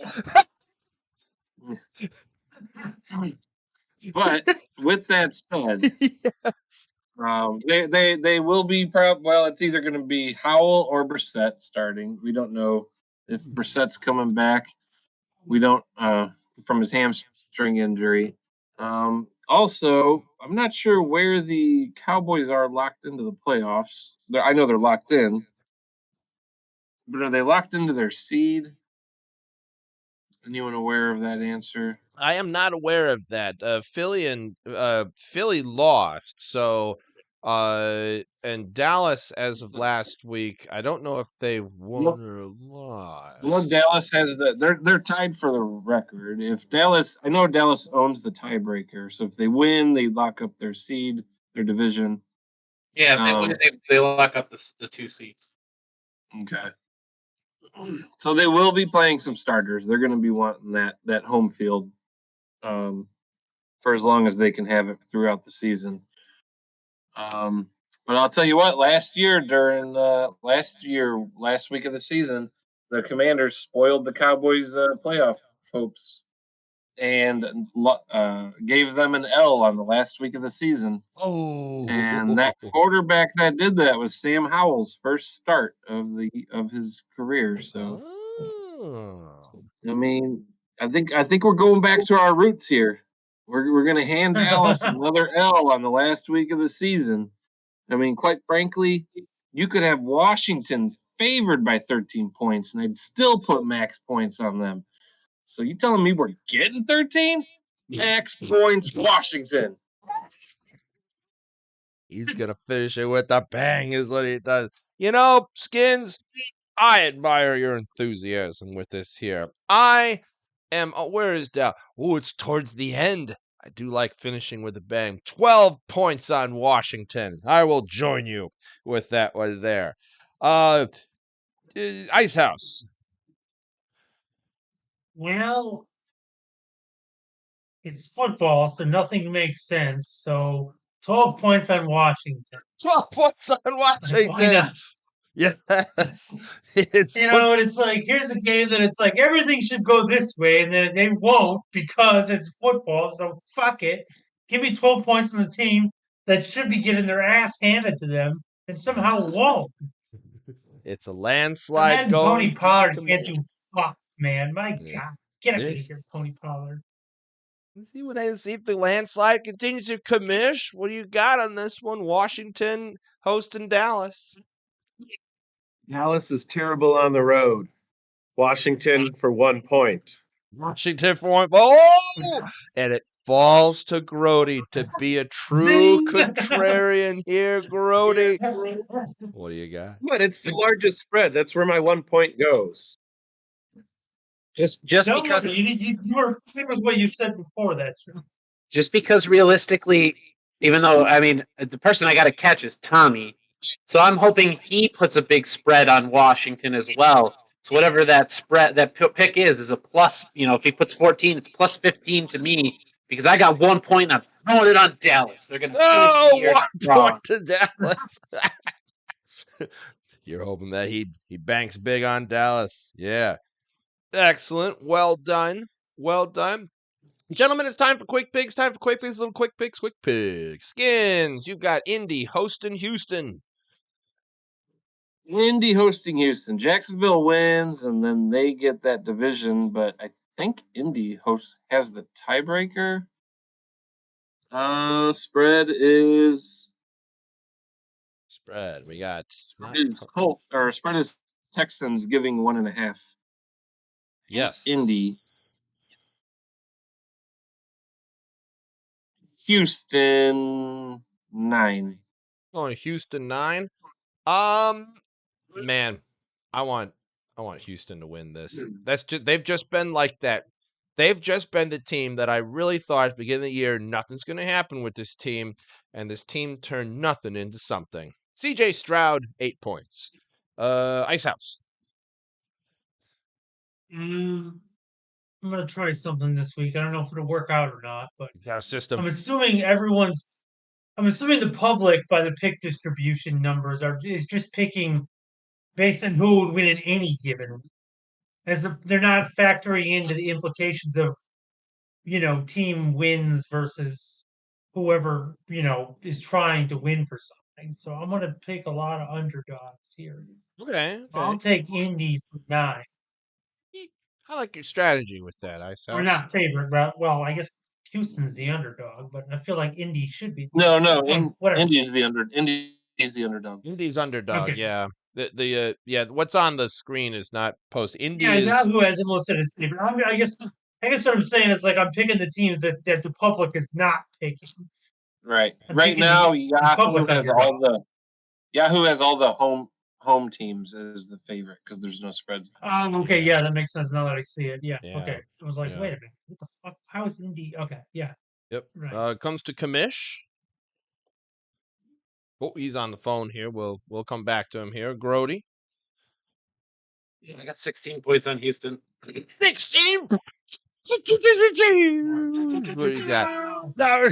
But with that said, Yes. they will be well, it's either going to be Howell or Brissett starting. We don't know if Brissett's coming back. We don't from his hamstring injury. Also, I'm not sure where the Cowboys are locked into the playoffs. I know they're locked in, but are they locked into their seed? Anyone aware of that answer? I am not aware of that. Philly lost, so and Dallas as of last week, I don't know if they won or lost. Well, Dallas has they're tied for the record. If Dallas, I know Dallas owns the tiebreaker, so if they win, they lock up their seed, their division. Yeah, if they win, they lock up the 2 seats. Okay. So they will be playing some starters. They're going to be wanting that home field for as long as they can have it throughout the season. But I'll tell you what, last year during last week of the season, the Commanders spoiled the Cowboys' playoff hopes and gave them an L on the last week of the season. Oh, And that quarterback that did that was Sam Howell's first start of his career. So, I mean, I think we're going back to our roots here. We're going to hand Dallas another L on the last week of the season. I mean, quite frankly, you could have Washington favored by 13 points, and I'd still put max points on them. So you telling me we're getting 13? Max points, Washington. He's gonna finish it with a bang, is what he does. You know, Skins, I admire your enthusiasm with this here. I am. Where is Dow? Oh, it's towards the end. I do like finishing with a bang. 12 points on Washington. I will join you with that one there. Icehouse. Well, it's football, so nothing makes sense. So 12 points on Washington. 12 points on Why Washington. not? Yes. It's You know, and it's like, here's a game that it's like everything should go this way, and then they won't because it's football. So fuck it. Give me 12 points on the team that should be getting their ass handed to them and somehow won't. It's a And landslide then going Tony to the Pollard can't Commanders. do fuck, man. My Yeah. God. Get out of It's here, Tony Pollard. see if the landslide continues to commish. What do you got on this one? Washington hosting Dallas. Dallas is terrible on the road. Washington for 1 point. Washington for one. Oh! And it falls to Groady to be a true Zing! contrarian here, Groady. What do you got? But it's the largest spread. That's where my 1 point goes. Just Don't because worry, you were clear with what you said before that. just because realistically, even though I mean the person I got to catch is Tommy, so I'm hoping he puts a big spread on Washington as well. So whatever that spread that pick is a plus. You know, if he puts 14, it's plus 15 to me because I got 1 point. And I'm throwing it on Dallas. They're going to finish the year 1 strong. point to Dallas. You're hoping that he banks big on Dallas. Yeah. Excellent. Well done. Well done. Gentlemen, it's time for quick picks. Time for quick picks. Little quick picks. Quick picks. Skins. You've got Indy hosting Houston. Indy hosting Houston. Jacksonville wins, and then they get that division. But I think Indy has the tiebreaker. Spread is Spread. We got spread is Texans giving 1.5. Yes. Indy. Houston 9. Oh, Houston 9. Man, I want Houston to win this. They've just been like that. They've just been the team that I really thought at the beginning of the year nothing's going to happen with this team, and this team turned nothing into something. CJ Stroud 8 points. Icehouse. I'm gonna try something this week. I don't know if it'll work out or not, but You got a system. I'm assuming the public by the pick distribution numbers is just picking based on who would win in any given week. They're not factoring into the implications of team wins versus whoever is trying to win for something. So I'm gonna pick a lot of underdogs here. Okay. I'll take Indy for 9. I like your strategy with that, Or Icehouse. not favorite, but well, I guess Houston's the underdog, but I feel like Indy should be. No, Whatever. Indy's the underdog. Indy's underdog, Okay. yeah. Yeah, what's on the screen is not posted. Indy Yeah, is Yahoo has it listed as favorite. I guess what I'm saying is like I'm picking the teams that the public is not picking. Right. I'm Right picking now, the public Yahoo has all the home teams as the favorite because there's no spreads. Okay, yeah, that makes sense now that I see it. Yeah, Yeah, okay. I was like, yeah. wait a minute, what the fuck? How is Indy? Okay, yeah. Yep. Right. Comes to Commish. Oh, he's on the phone here. We'll come back to him here. Groady. Yeah, I got 16 points on Houston. 16. What do you got? No,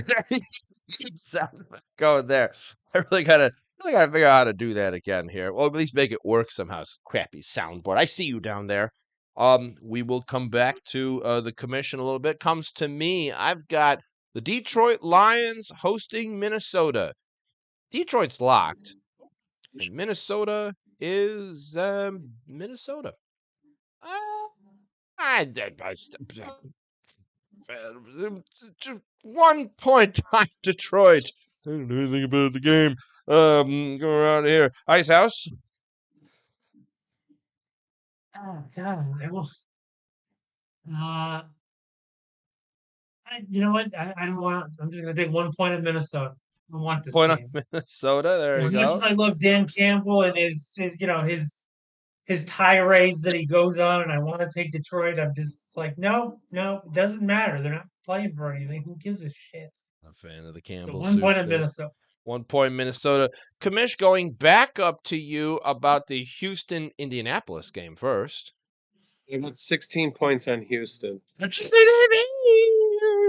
go there. I really gotta figure out how to do that again here. Well, at least make it work somehow. Crappy soundboard. I see you down there. We will come back to the commission a little bit. Comes to me. I've got the Detroit Lions hosting Minnesota. Detroit's locked, and Minnesota is Minnesota. I 1 point on Detroit. I don't know anything about the game. Go around here. Icehouse. Oh God, I will. You know what? I don't want. I'm just gonna take 1 point of Minnesota. I want this Point on game. Minnesota. There you As much go. as I love Dan Campbell and his tirades that he goes on, and I want to take Detroit, I'm just like, no, it doesn't matter. They're not playing for anything. Who gives a shit? I'm a fan of the So Campbell 1 soup point of there. Minnesota. 1 point Minnesota. Commish, going back up to you about the Houston Indianapolis game first. I got 16 points on Houston.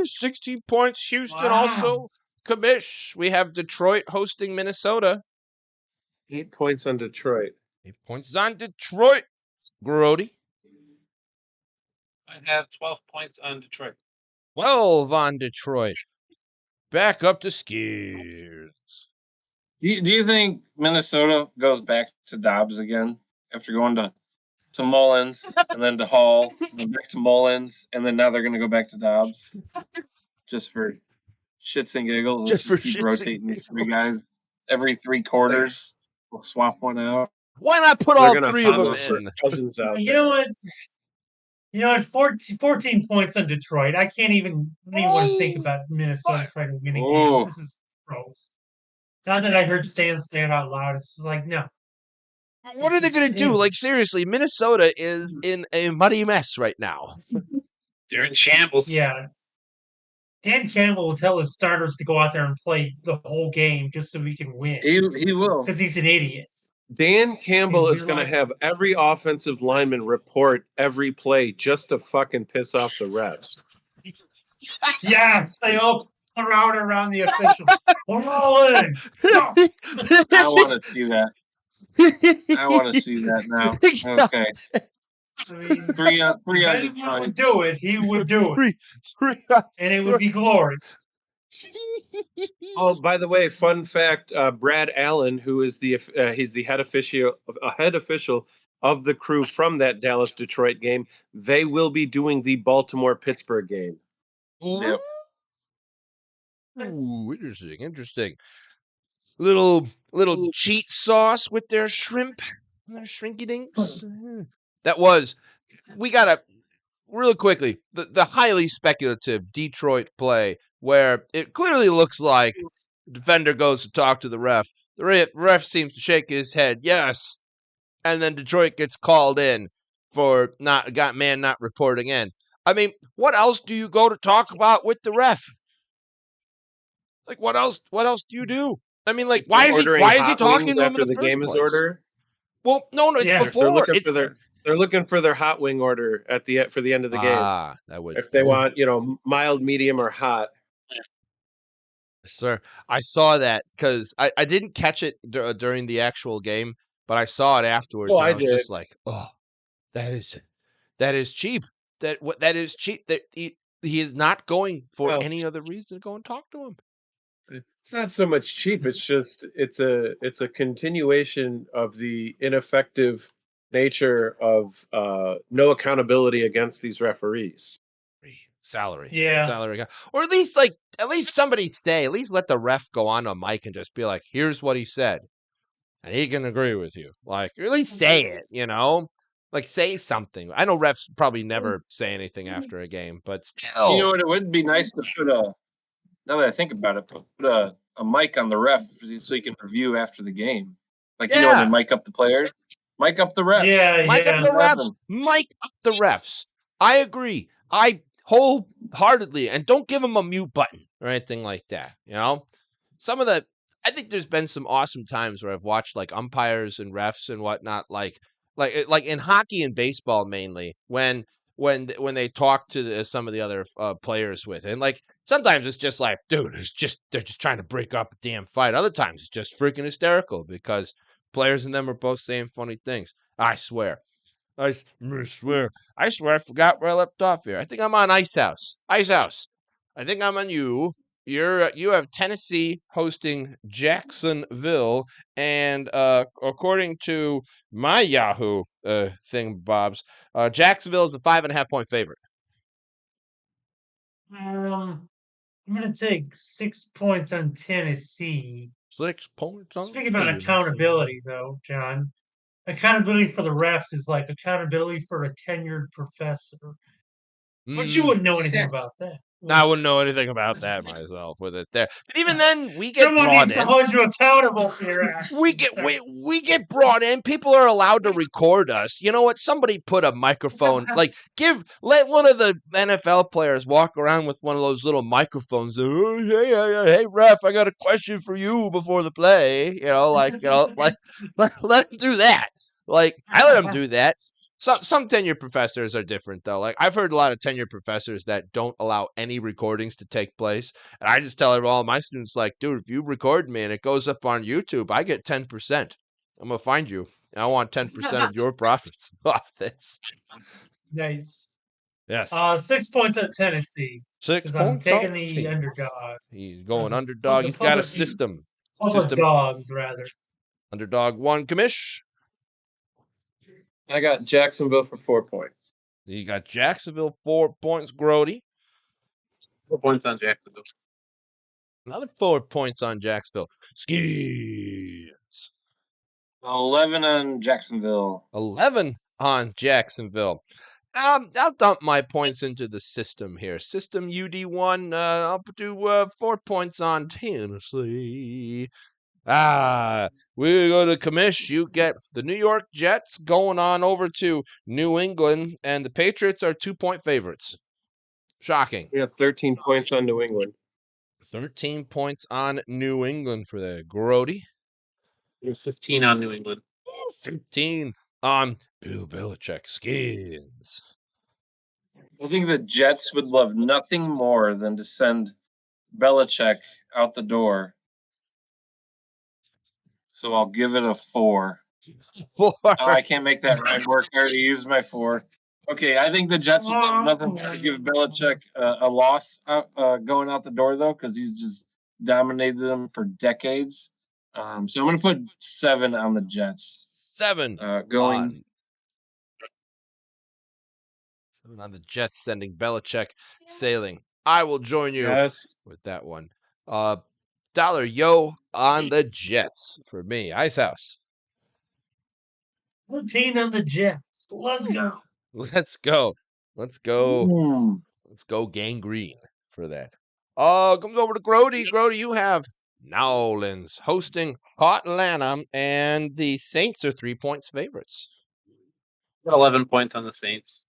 16 points. Houston Wow. also. Commish. We have Detroit hosting Minnesota. 8 points on Detroit. 8 points on Detroit. Groady. I have 12 points on Detroit. 12 on Detroit. Back up to Skinnnns. Do you think Minnesota goes back to Dobbs again after going to Mullins and then to Hall and then back to Mullins and then now they're going to go back to Dobbs just for shits and giggles? Let's just keep rotating these three guys every 3 quarters. We'll swap one out. Why not put They're all gonna 3 of them put in? Cousins out You there. know what? 14 points on Detroit. I don't even want to think about Minnesota trying to win a game. This is gross. Now that I heard Stan say it out loud, it's just like, no. What are they going to do? Like, seriously, Minnesota is in a muddy mess right now. They're in shambles. Yeah. Dan Campbell will tell his starters to go out there and play the whole game just so we can win. He will. Because he's an idiot. Dan Campbell is going to like- have every offensive lineman report every play just to fucking piss off the refs. Yes, they all come around the officials. We're all in. Go. I want to see that. I want to see that now. Okay. I mean, Three on if anyone Detroit. would do it, he would do it. And it would be glory. Oh, by the way, fun fact: Brad Allen, who is he's the head official of the crew from that Dallas Detroit game, they will be doing the Baltimore Pittsburgh game. Yep. Ooh, interesting. Little cheat sauce with their shrimp, their shrinky dinks. We gotta real quickly the highly speculative Detroit play where it clearly looks like the defender goes to talk to the ref. The ref seems to shake his head, yes, and then Detroit gets called in for not reporting in. I mean, what else do you go to talk about with the ref? Like, what else do you do? I mean, like, why is he talking to him in the the first game place? is order? Well, no, it's before. They're looking for their hot wing order for the end of the game. That would if they want, mild, medium, or hot. Sir, I saw that because I didn't catch it during the actual game, but I saw it afterwards. And I was just like, oh, that is cheap. That is cheap. That he is not going for any other reason to go and talk to him. It's not so much cheap. It's just it's a continuation of the ineffective nature of no accountability against these referees. Salary. Yeah. Salary guy. Or at least somebody say, at least let the ref go on a mic and just be like, here's what he said. And he can agree with you. Like, or at least say it, you know? Like, say something. I know refs probably never say anything after a game, but still. You know what? It would be nice to put now that I think about it, put a mic on the ref so you can review after the game. Like, you know, when they mic up the players, mic up the refs. Yeah, Mic up yeah. the refs. Mic up the refs. I agree. I wholeheartedly, and don't give them a mute button or anything like that. You know, I think there's been some awesome times where I've watched like umpires and refs and whatnot, like in hockey and baseball mainly, when they talk to some of the other players with it. And like sometimes it's just like, dude, they're just trying to break up a damn fight. Other times it's just freaking hysterical because players and them are both saying funny things. I swear. I swear I forgot where I left off here. I think I'm on Icehouse. Icehouse. I think I'm on you. You have Tennessee hosting Jacksonville, and according to my Yahoo thing, Bob's, Jacksonville is a 5.5-point favorite. I'm gonna take 6 points on Tennessee. 6 points on. Speaking about accountability, though, John, accountability for the refs is like accountability for a tenured professor. But you wouldn't know anything about that. I wouldn't know anything about that myself with it there. But even then, we get Someone brought needs in. to hold you accountable for your actions. We get brought in. People are allowed to record us. You know what? Somebody put a microphone. Like let one of the NFL players walk around with one of those little microphones. Oh, hey, ref, I got a question for you before the play. You know, like let him do that. Like I let him do that. Some tenured professors are different, though. Like, I've heard a lot of tenured professors that don't allow any recordings to take place. And I just tell all my students, like, dude, if you record me and it goes up on YouTube, I get 10%. I'm going to find you. And I want 10% of your profits off this. Nice. Yes. 6 points at Tennessee. 6 points. I'm taking the underdog. He's going underdog. He's got a system. Dogs, rather. Underdog 1, Commish. I got Jacksonville for 4 points. You got Jacksonville 4 points, Groady. 4 points on Jacksonville. Another 4 points on Jacksonville. Skinnnss. 11 on Jacksonville. 11 on Jacksonville. I'll dump my points into the system here. System UD1. I'll do 4 points on Tennessee. We go to Commish. You get the New York Jets going on over to New England, and the Patriots are 2-point favorites. Shocking. We have 13 points on New England. 13 points on New England for the Groady. There's 15 on New England. 15 on Bill Belichick. Skinnnss. I think the Jets would love nothing more than to send Belichick out the door. So I'll give it a 4. 4. Oh, I can't make that rhyme work. I already used my 4. Okay, I think the Jets would love nothing more to give Belichick a loss going out the door, though, because he's just dominated them for decades. So I'm going to put 7 on the Jets. 7 going. 7 on the Jets, sending Belichick sailing. I will join you with that one. Dollar Yo on the Jets for me. Icehouse. 14 on the Jets. Let's go. Let's go. Let's go. Let's go gangrene for that. Comes over to Groady. Groady, you have Nowlands hosting Atlanta, and the Saints are 3 points favorites. Got 11 points on the Saints.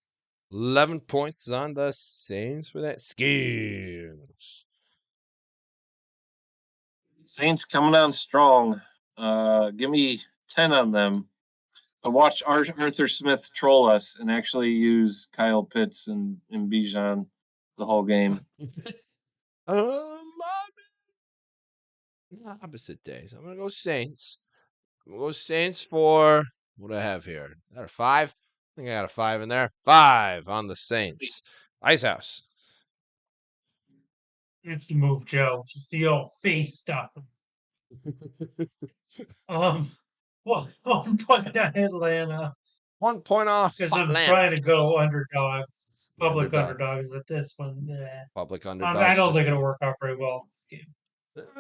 11 points on the Saints for that. Skinnnss. Saints coming on strong. Give me 10 on them. I watched Arthur Smith troll us and actually use Kyle Pitts and Bijan the whole game. Opposite days. I'm going to go Saints. I'm going to go Saints for, what do I have here? Is that a 5? I think I got a 5 in there. 5 on the Saints. Icehouse. It's the move, Joe. Just the old face stuff. 1 point on Atlanta. 1 point off because I'm Atlanta. trying to go underdogs, The public underdog. underdogs with this one. Public I underdogs. don't think it'll work out very well.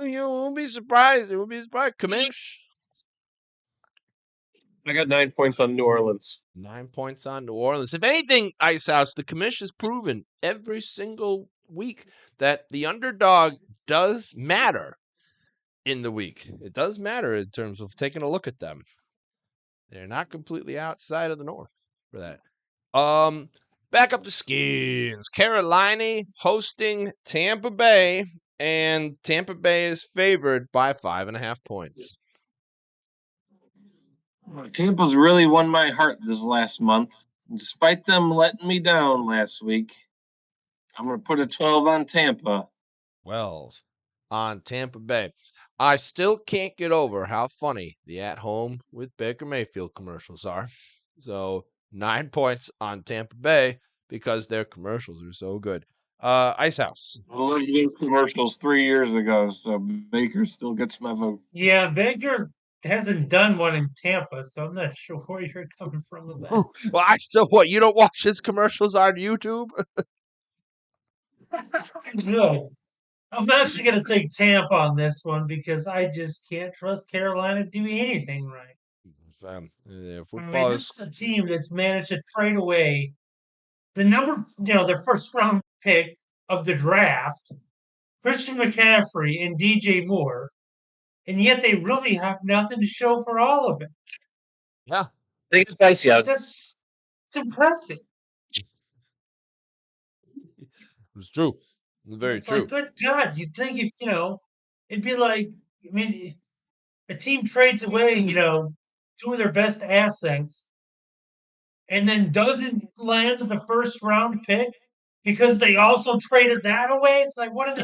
You won't be surprised. You won't be surprised. Commish. I got 9 points on New Orleans. 9 points on New Orleans. If anything, Icehouse, the Commish has proven every single week that the underdog does matter in the week. It does matter in terms of taking a look at them. They're not completely outside of the norm for that. Back up to Skins. Carolina hosting Tampa Bay, and Tampa Bay is favored by 5.5 points. Tampa's really won my heart this last month. Despite them letting me down last week, I'm going to put a 12 on Tampa. 12 on Tampa Bay. I still can't get over how funny the At Home with Baker Mayfield commercials are. So 9 points on Tampa Bay because their commercials are so good. Icehouse. I loved those commercials 3 years ago, so Baker still gets my vote. Yeah, Baker hasn't done one in Tampa, so I'm not sure where you're coming from with that. Well, I still what? You don't watch his commercials on YouTube? Good. I'm actually going to take Tampa on this one because I just can't trust Carolina to do anything right. Football this is is a team that's managed to trade away their first round pick of the draft, Christian McCaffrey and DJ Moore, and yet they really have nothing to show for all of it. yeah. They get Bryce Young. It's impressive. It's true. It's very It's true. like, good God, you'd think it'd be like, I mean, a team trades away, two of their best assets and then doesn't land the first round pick because they also traded that away. It's like, what are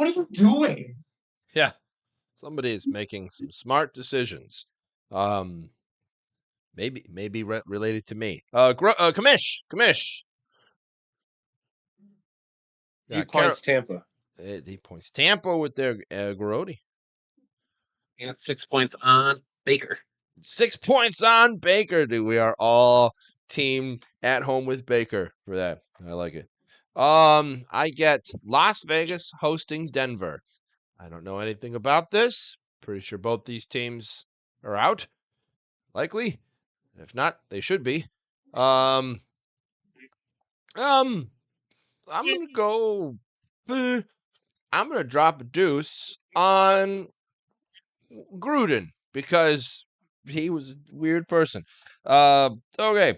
you doing? Yeah. Somebody is making some smart decisions. Maybe related to me. Commish. He points Tampa. He points Tampa with their Groady. And 6 points on Baker. 6 points on Baker. Dude, we are all team At Home with Baker for that. I like it. I get Las Vegas hosting Denver. I don't know anything about this. Pretty sure both these teams are out. Likely. If not, they should be. I'm gonna go. I'm gonna drop a deuce on Gruden because he was a weird person. Okay,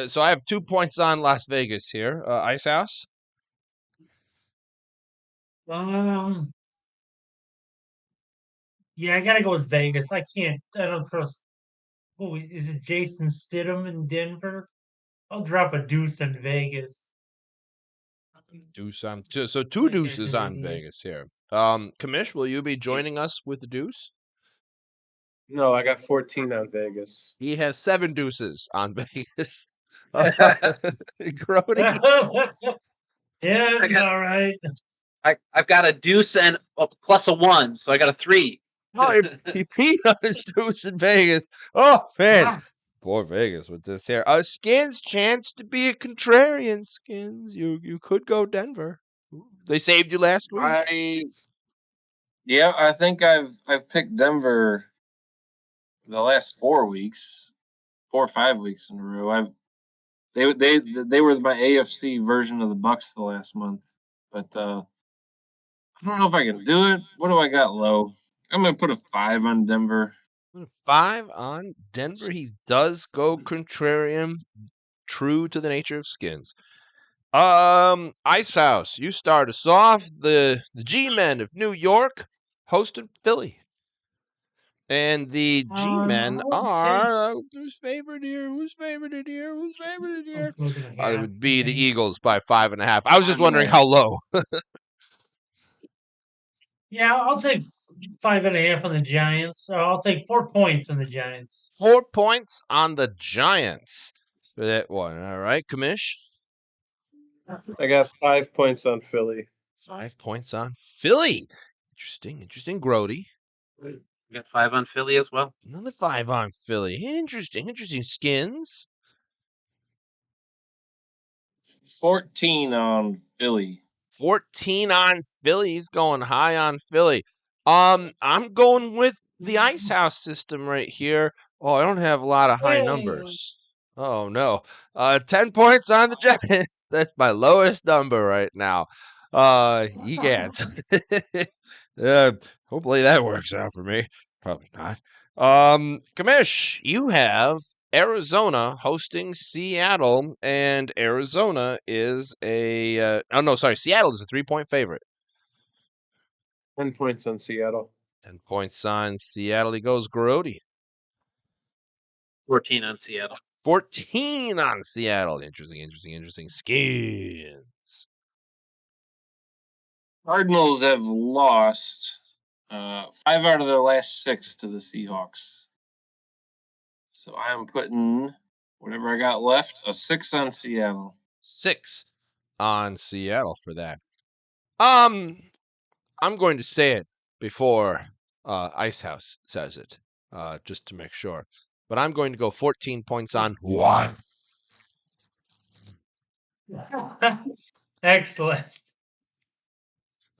so I have 2 points on Las Vegas here. Icehouse. Yeah, I gotta go with Vegas. I don't trust. Oh, is it Jason Stidham in Denver? I'll drop a deuce in Vegas. Deuce on two, so 2 deuces on Vegas here. Commish, will you be joining us with the deuce? No, I got 14 on Vegas. He has 7 deuces on Vegas. Groady. Yeah, all right. I've got a deuce and plus a 1, so I got a 3. Oh, he peed on his deuce in Vegas. Oh man, poor Vegas with this here. Skinns chance to be a contrarian. Skins, you could go Denver. They saved you last week. I think I've picked Denver the last 4 weeks, 4 or 5 weeks in a row. They were my AFC version of the Bucks the last month, but I don't know if I can do it. What do I got low? I'm gonna put a 5 on Denver. 5 on Denver. He does go contrarian, true to the nature of Skins. Icehouse, you start us off. The G-Men of New York hosted Philly. And the G-Men are who's favored here? Who's favored here? Who's favored here? It would be the Eagles by 5.5. I was just wondering how low. Yeah, I'll take 5.5 on the Giants. So I'll take 4 points on the Giants. 4 points on the Giants for that one. All right, Commish. I got 5 points on Philly. 5 points on Philly. Interesting. Groady. We got 5 on Philly as well. Another 5 on Philly. Interesting. Skins. 14 on Philly. 14 on Philly. He's going high on Philly. I'm going with the Icehouse system right here. Oh, I don't have a lot of high numbers. Oh no. 10 points on the Giants. That's my lowest number right now. Egads. Hopefully that works out for me. Probably not. Commish, you have Arizona hosting Seattle, and Arizona is a Seattle is a 3-point favorite. 10 points on Seattle. 10 points on Seattle. He goes Groady. 14 on Seattle. 14 on Seattle. Interesting. Skinns. Cardinals have lost 5 out of their last 6 to the Seahawks. So I am putting whatever I got left, a 6 on Seattle. 6 on Seattle for that. I'm going to say it before Icehouse says it, just to make sure. But I'm going to go 14 points on one. Excellent.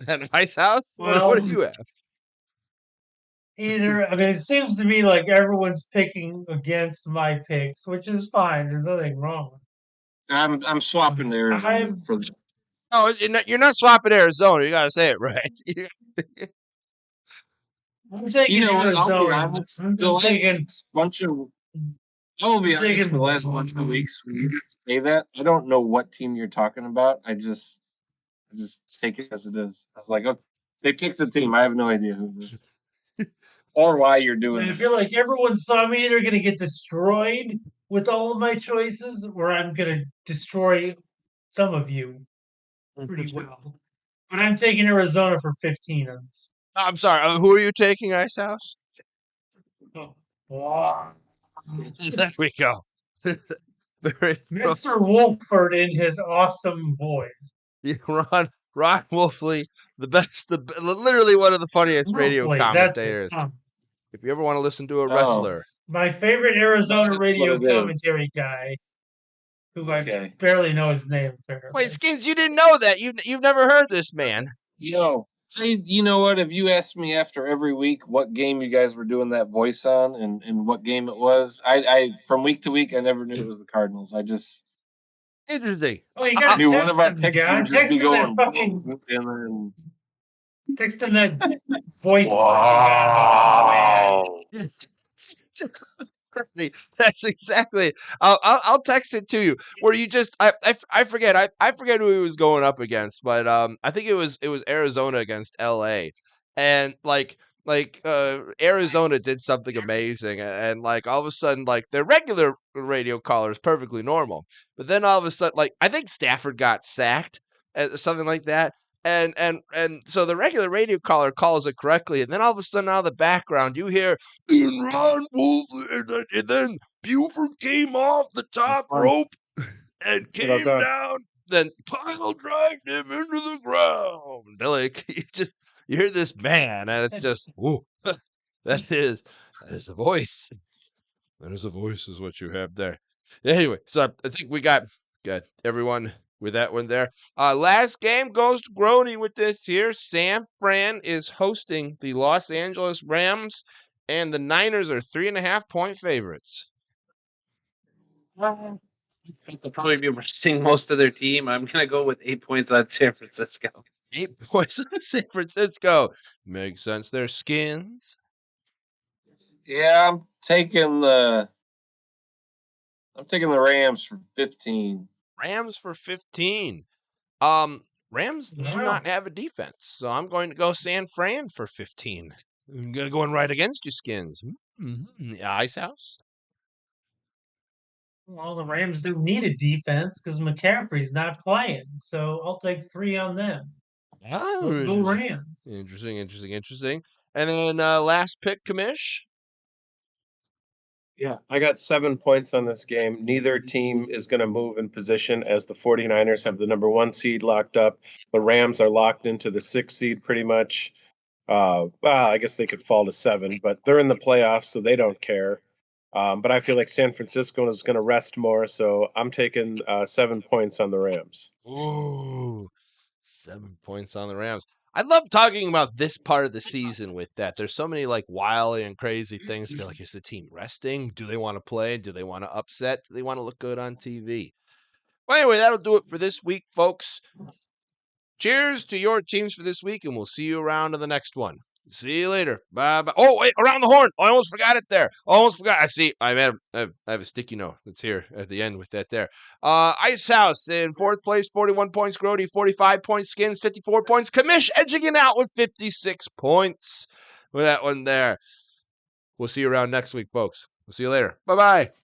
And Icehouse, Well, what do you have? it seems to me like everyone's picking against my picks, which is fine. There's nothing wrong with it. I'm swapping the Arizona for the. Oh, you're not swapping Arizona. You gotta say it right. I'm taking What? I'll be Arizona. honest. I'm The taking. last bunch of. I will be honest. For the last bunch of weeks, when you say that, I don't know what team you're talking about. I just take it as it is. I was like, okay, they picked a team. I have no idea who this is or why you're doing I it. feel like everyone saw me either going to get destroyed with all of my choices, or I'm going to destroy some of you pretty well. But I'm taking Arizona for 15 on this. I'm sorry. Who are you taking, Icehouse? Oh. There we go. Mr. Wolford in his awesome voice. Ron Wolfley, literally one of the funniest radio Wolfley, commentators. that's it. If you ever want to listen to a wrestler, my favorite Arizona That's radio what it is. commentary guy, who I Okay. barely know his name. Apparently. wait, Skinns, you didn't know that. You've never heard this man. You know what? If you asked me after every week what game you guys were doing that voice on and what game it was, I from week to week I never knew it was the Cardinals. I just Interesting. Oh, you got knew one of our him, picks guy. would just be Text him that going fucking. and then Text him that voice. Wow. That's exactly. I'll text it to you. Where you just I forget I forget who he was going up against, but I think it was Arizona against LA, and Arizona did something amazing, and like all of a sudden like their regular radio caller is perfectly normal, but then all of a sudden like I think Stafford got sacked, something like that. And so the regular radio caller calls it correctly, and then all of a sudden out of the background you hear Ron Wolf, and then Buford came off the top rope and came down, then pile drived him into the ground. Like you hear this man, and it's just whoa, that is a voice. That is a voice, is what you have there. Anyway, so I think we got everyone with that one there. Last game goes to Groady with this here. San Fran is hosting the Los Angeles Rams, and the Niners are 3.5-point favorites. I think they'll probably be resting most of their team. I'm going to go with 8 points on San Francisco. 8 points on San Francisco. Makes sense there, Skinns. yeah, I'm taking the Rams for 15. Rams for 15. Rams do not have a defense, so I'm going to go San Fran for 15. I'm going right against you, Skinns. Icehouse. Well, the Rams do need a defense because McCaffrey's not playing, so I'll take 3 on them. Let's go Rams. Interesting. And then last pick, Commish. Yeah, I got 7 points on this game. Neither team is going to move in position, as the 49ers have the number 1 seed locked up. The Rams are locked into the 6th seed pretty much. Well, I guess they could fall to 7, but they're in the playoffs, so they don't care. But I feel like San Francisco is going to rest more, so I'm taking 7 points on the Rams. Ooh, 7 points on the Rams. I love talking about this part of the season with that. There's so many like wild and crazy things. Feel like, is the team resting? Do they want to play? Do they want to upset? Do they want to look good on TV? Well, anyway, that'll do it for this week, folks. Cheers to your teams for this week, and we'll see you around in the next one. See you later. Bye-bye. Oh, wait, around the horn. I almost forgot it there. Almost forgot. I see. I have a sticky note that's here at the end with that there. Icehouse in 4th place, 41 points. Groady, 45 points. Skinnnns, 54 points. Commish edging it out with 56 points with that one there. We'll see you around next week, folks. We'll see you later. Bye-bye.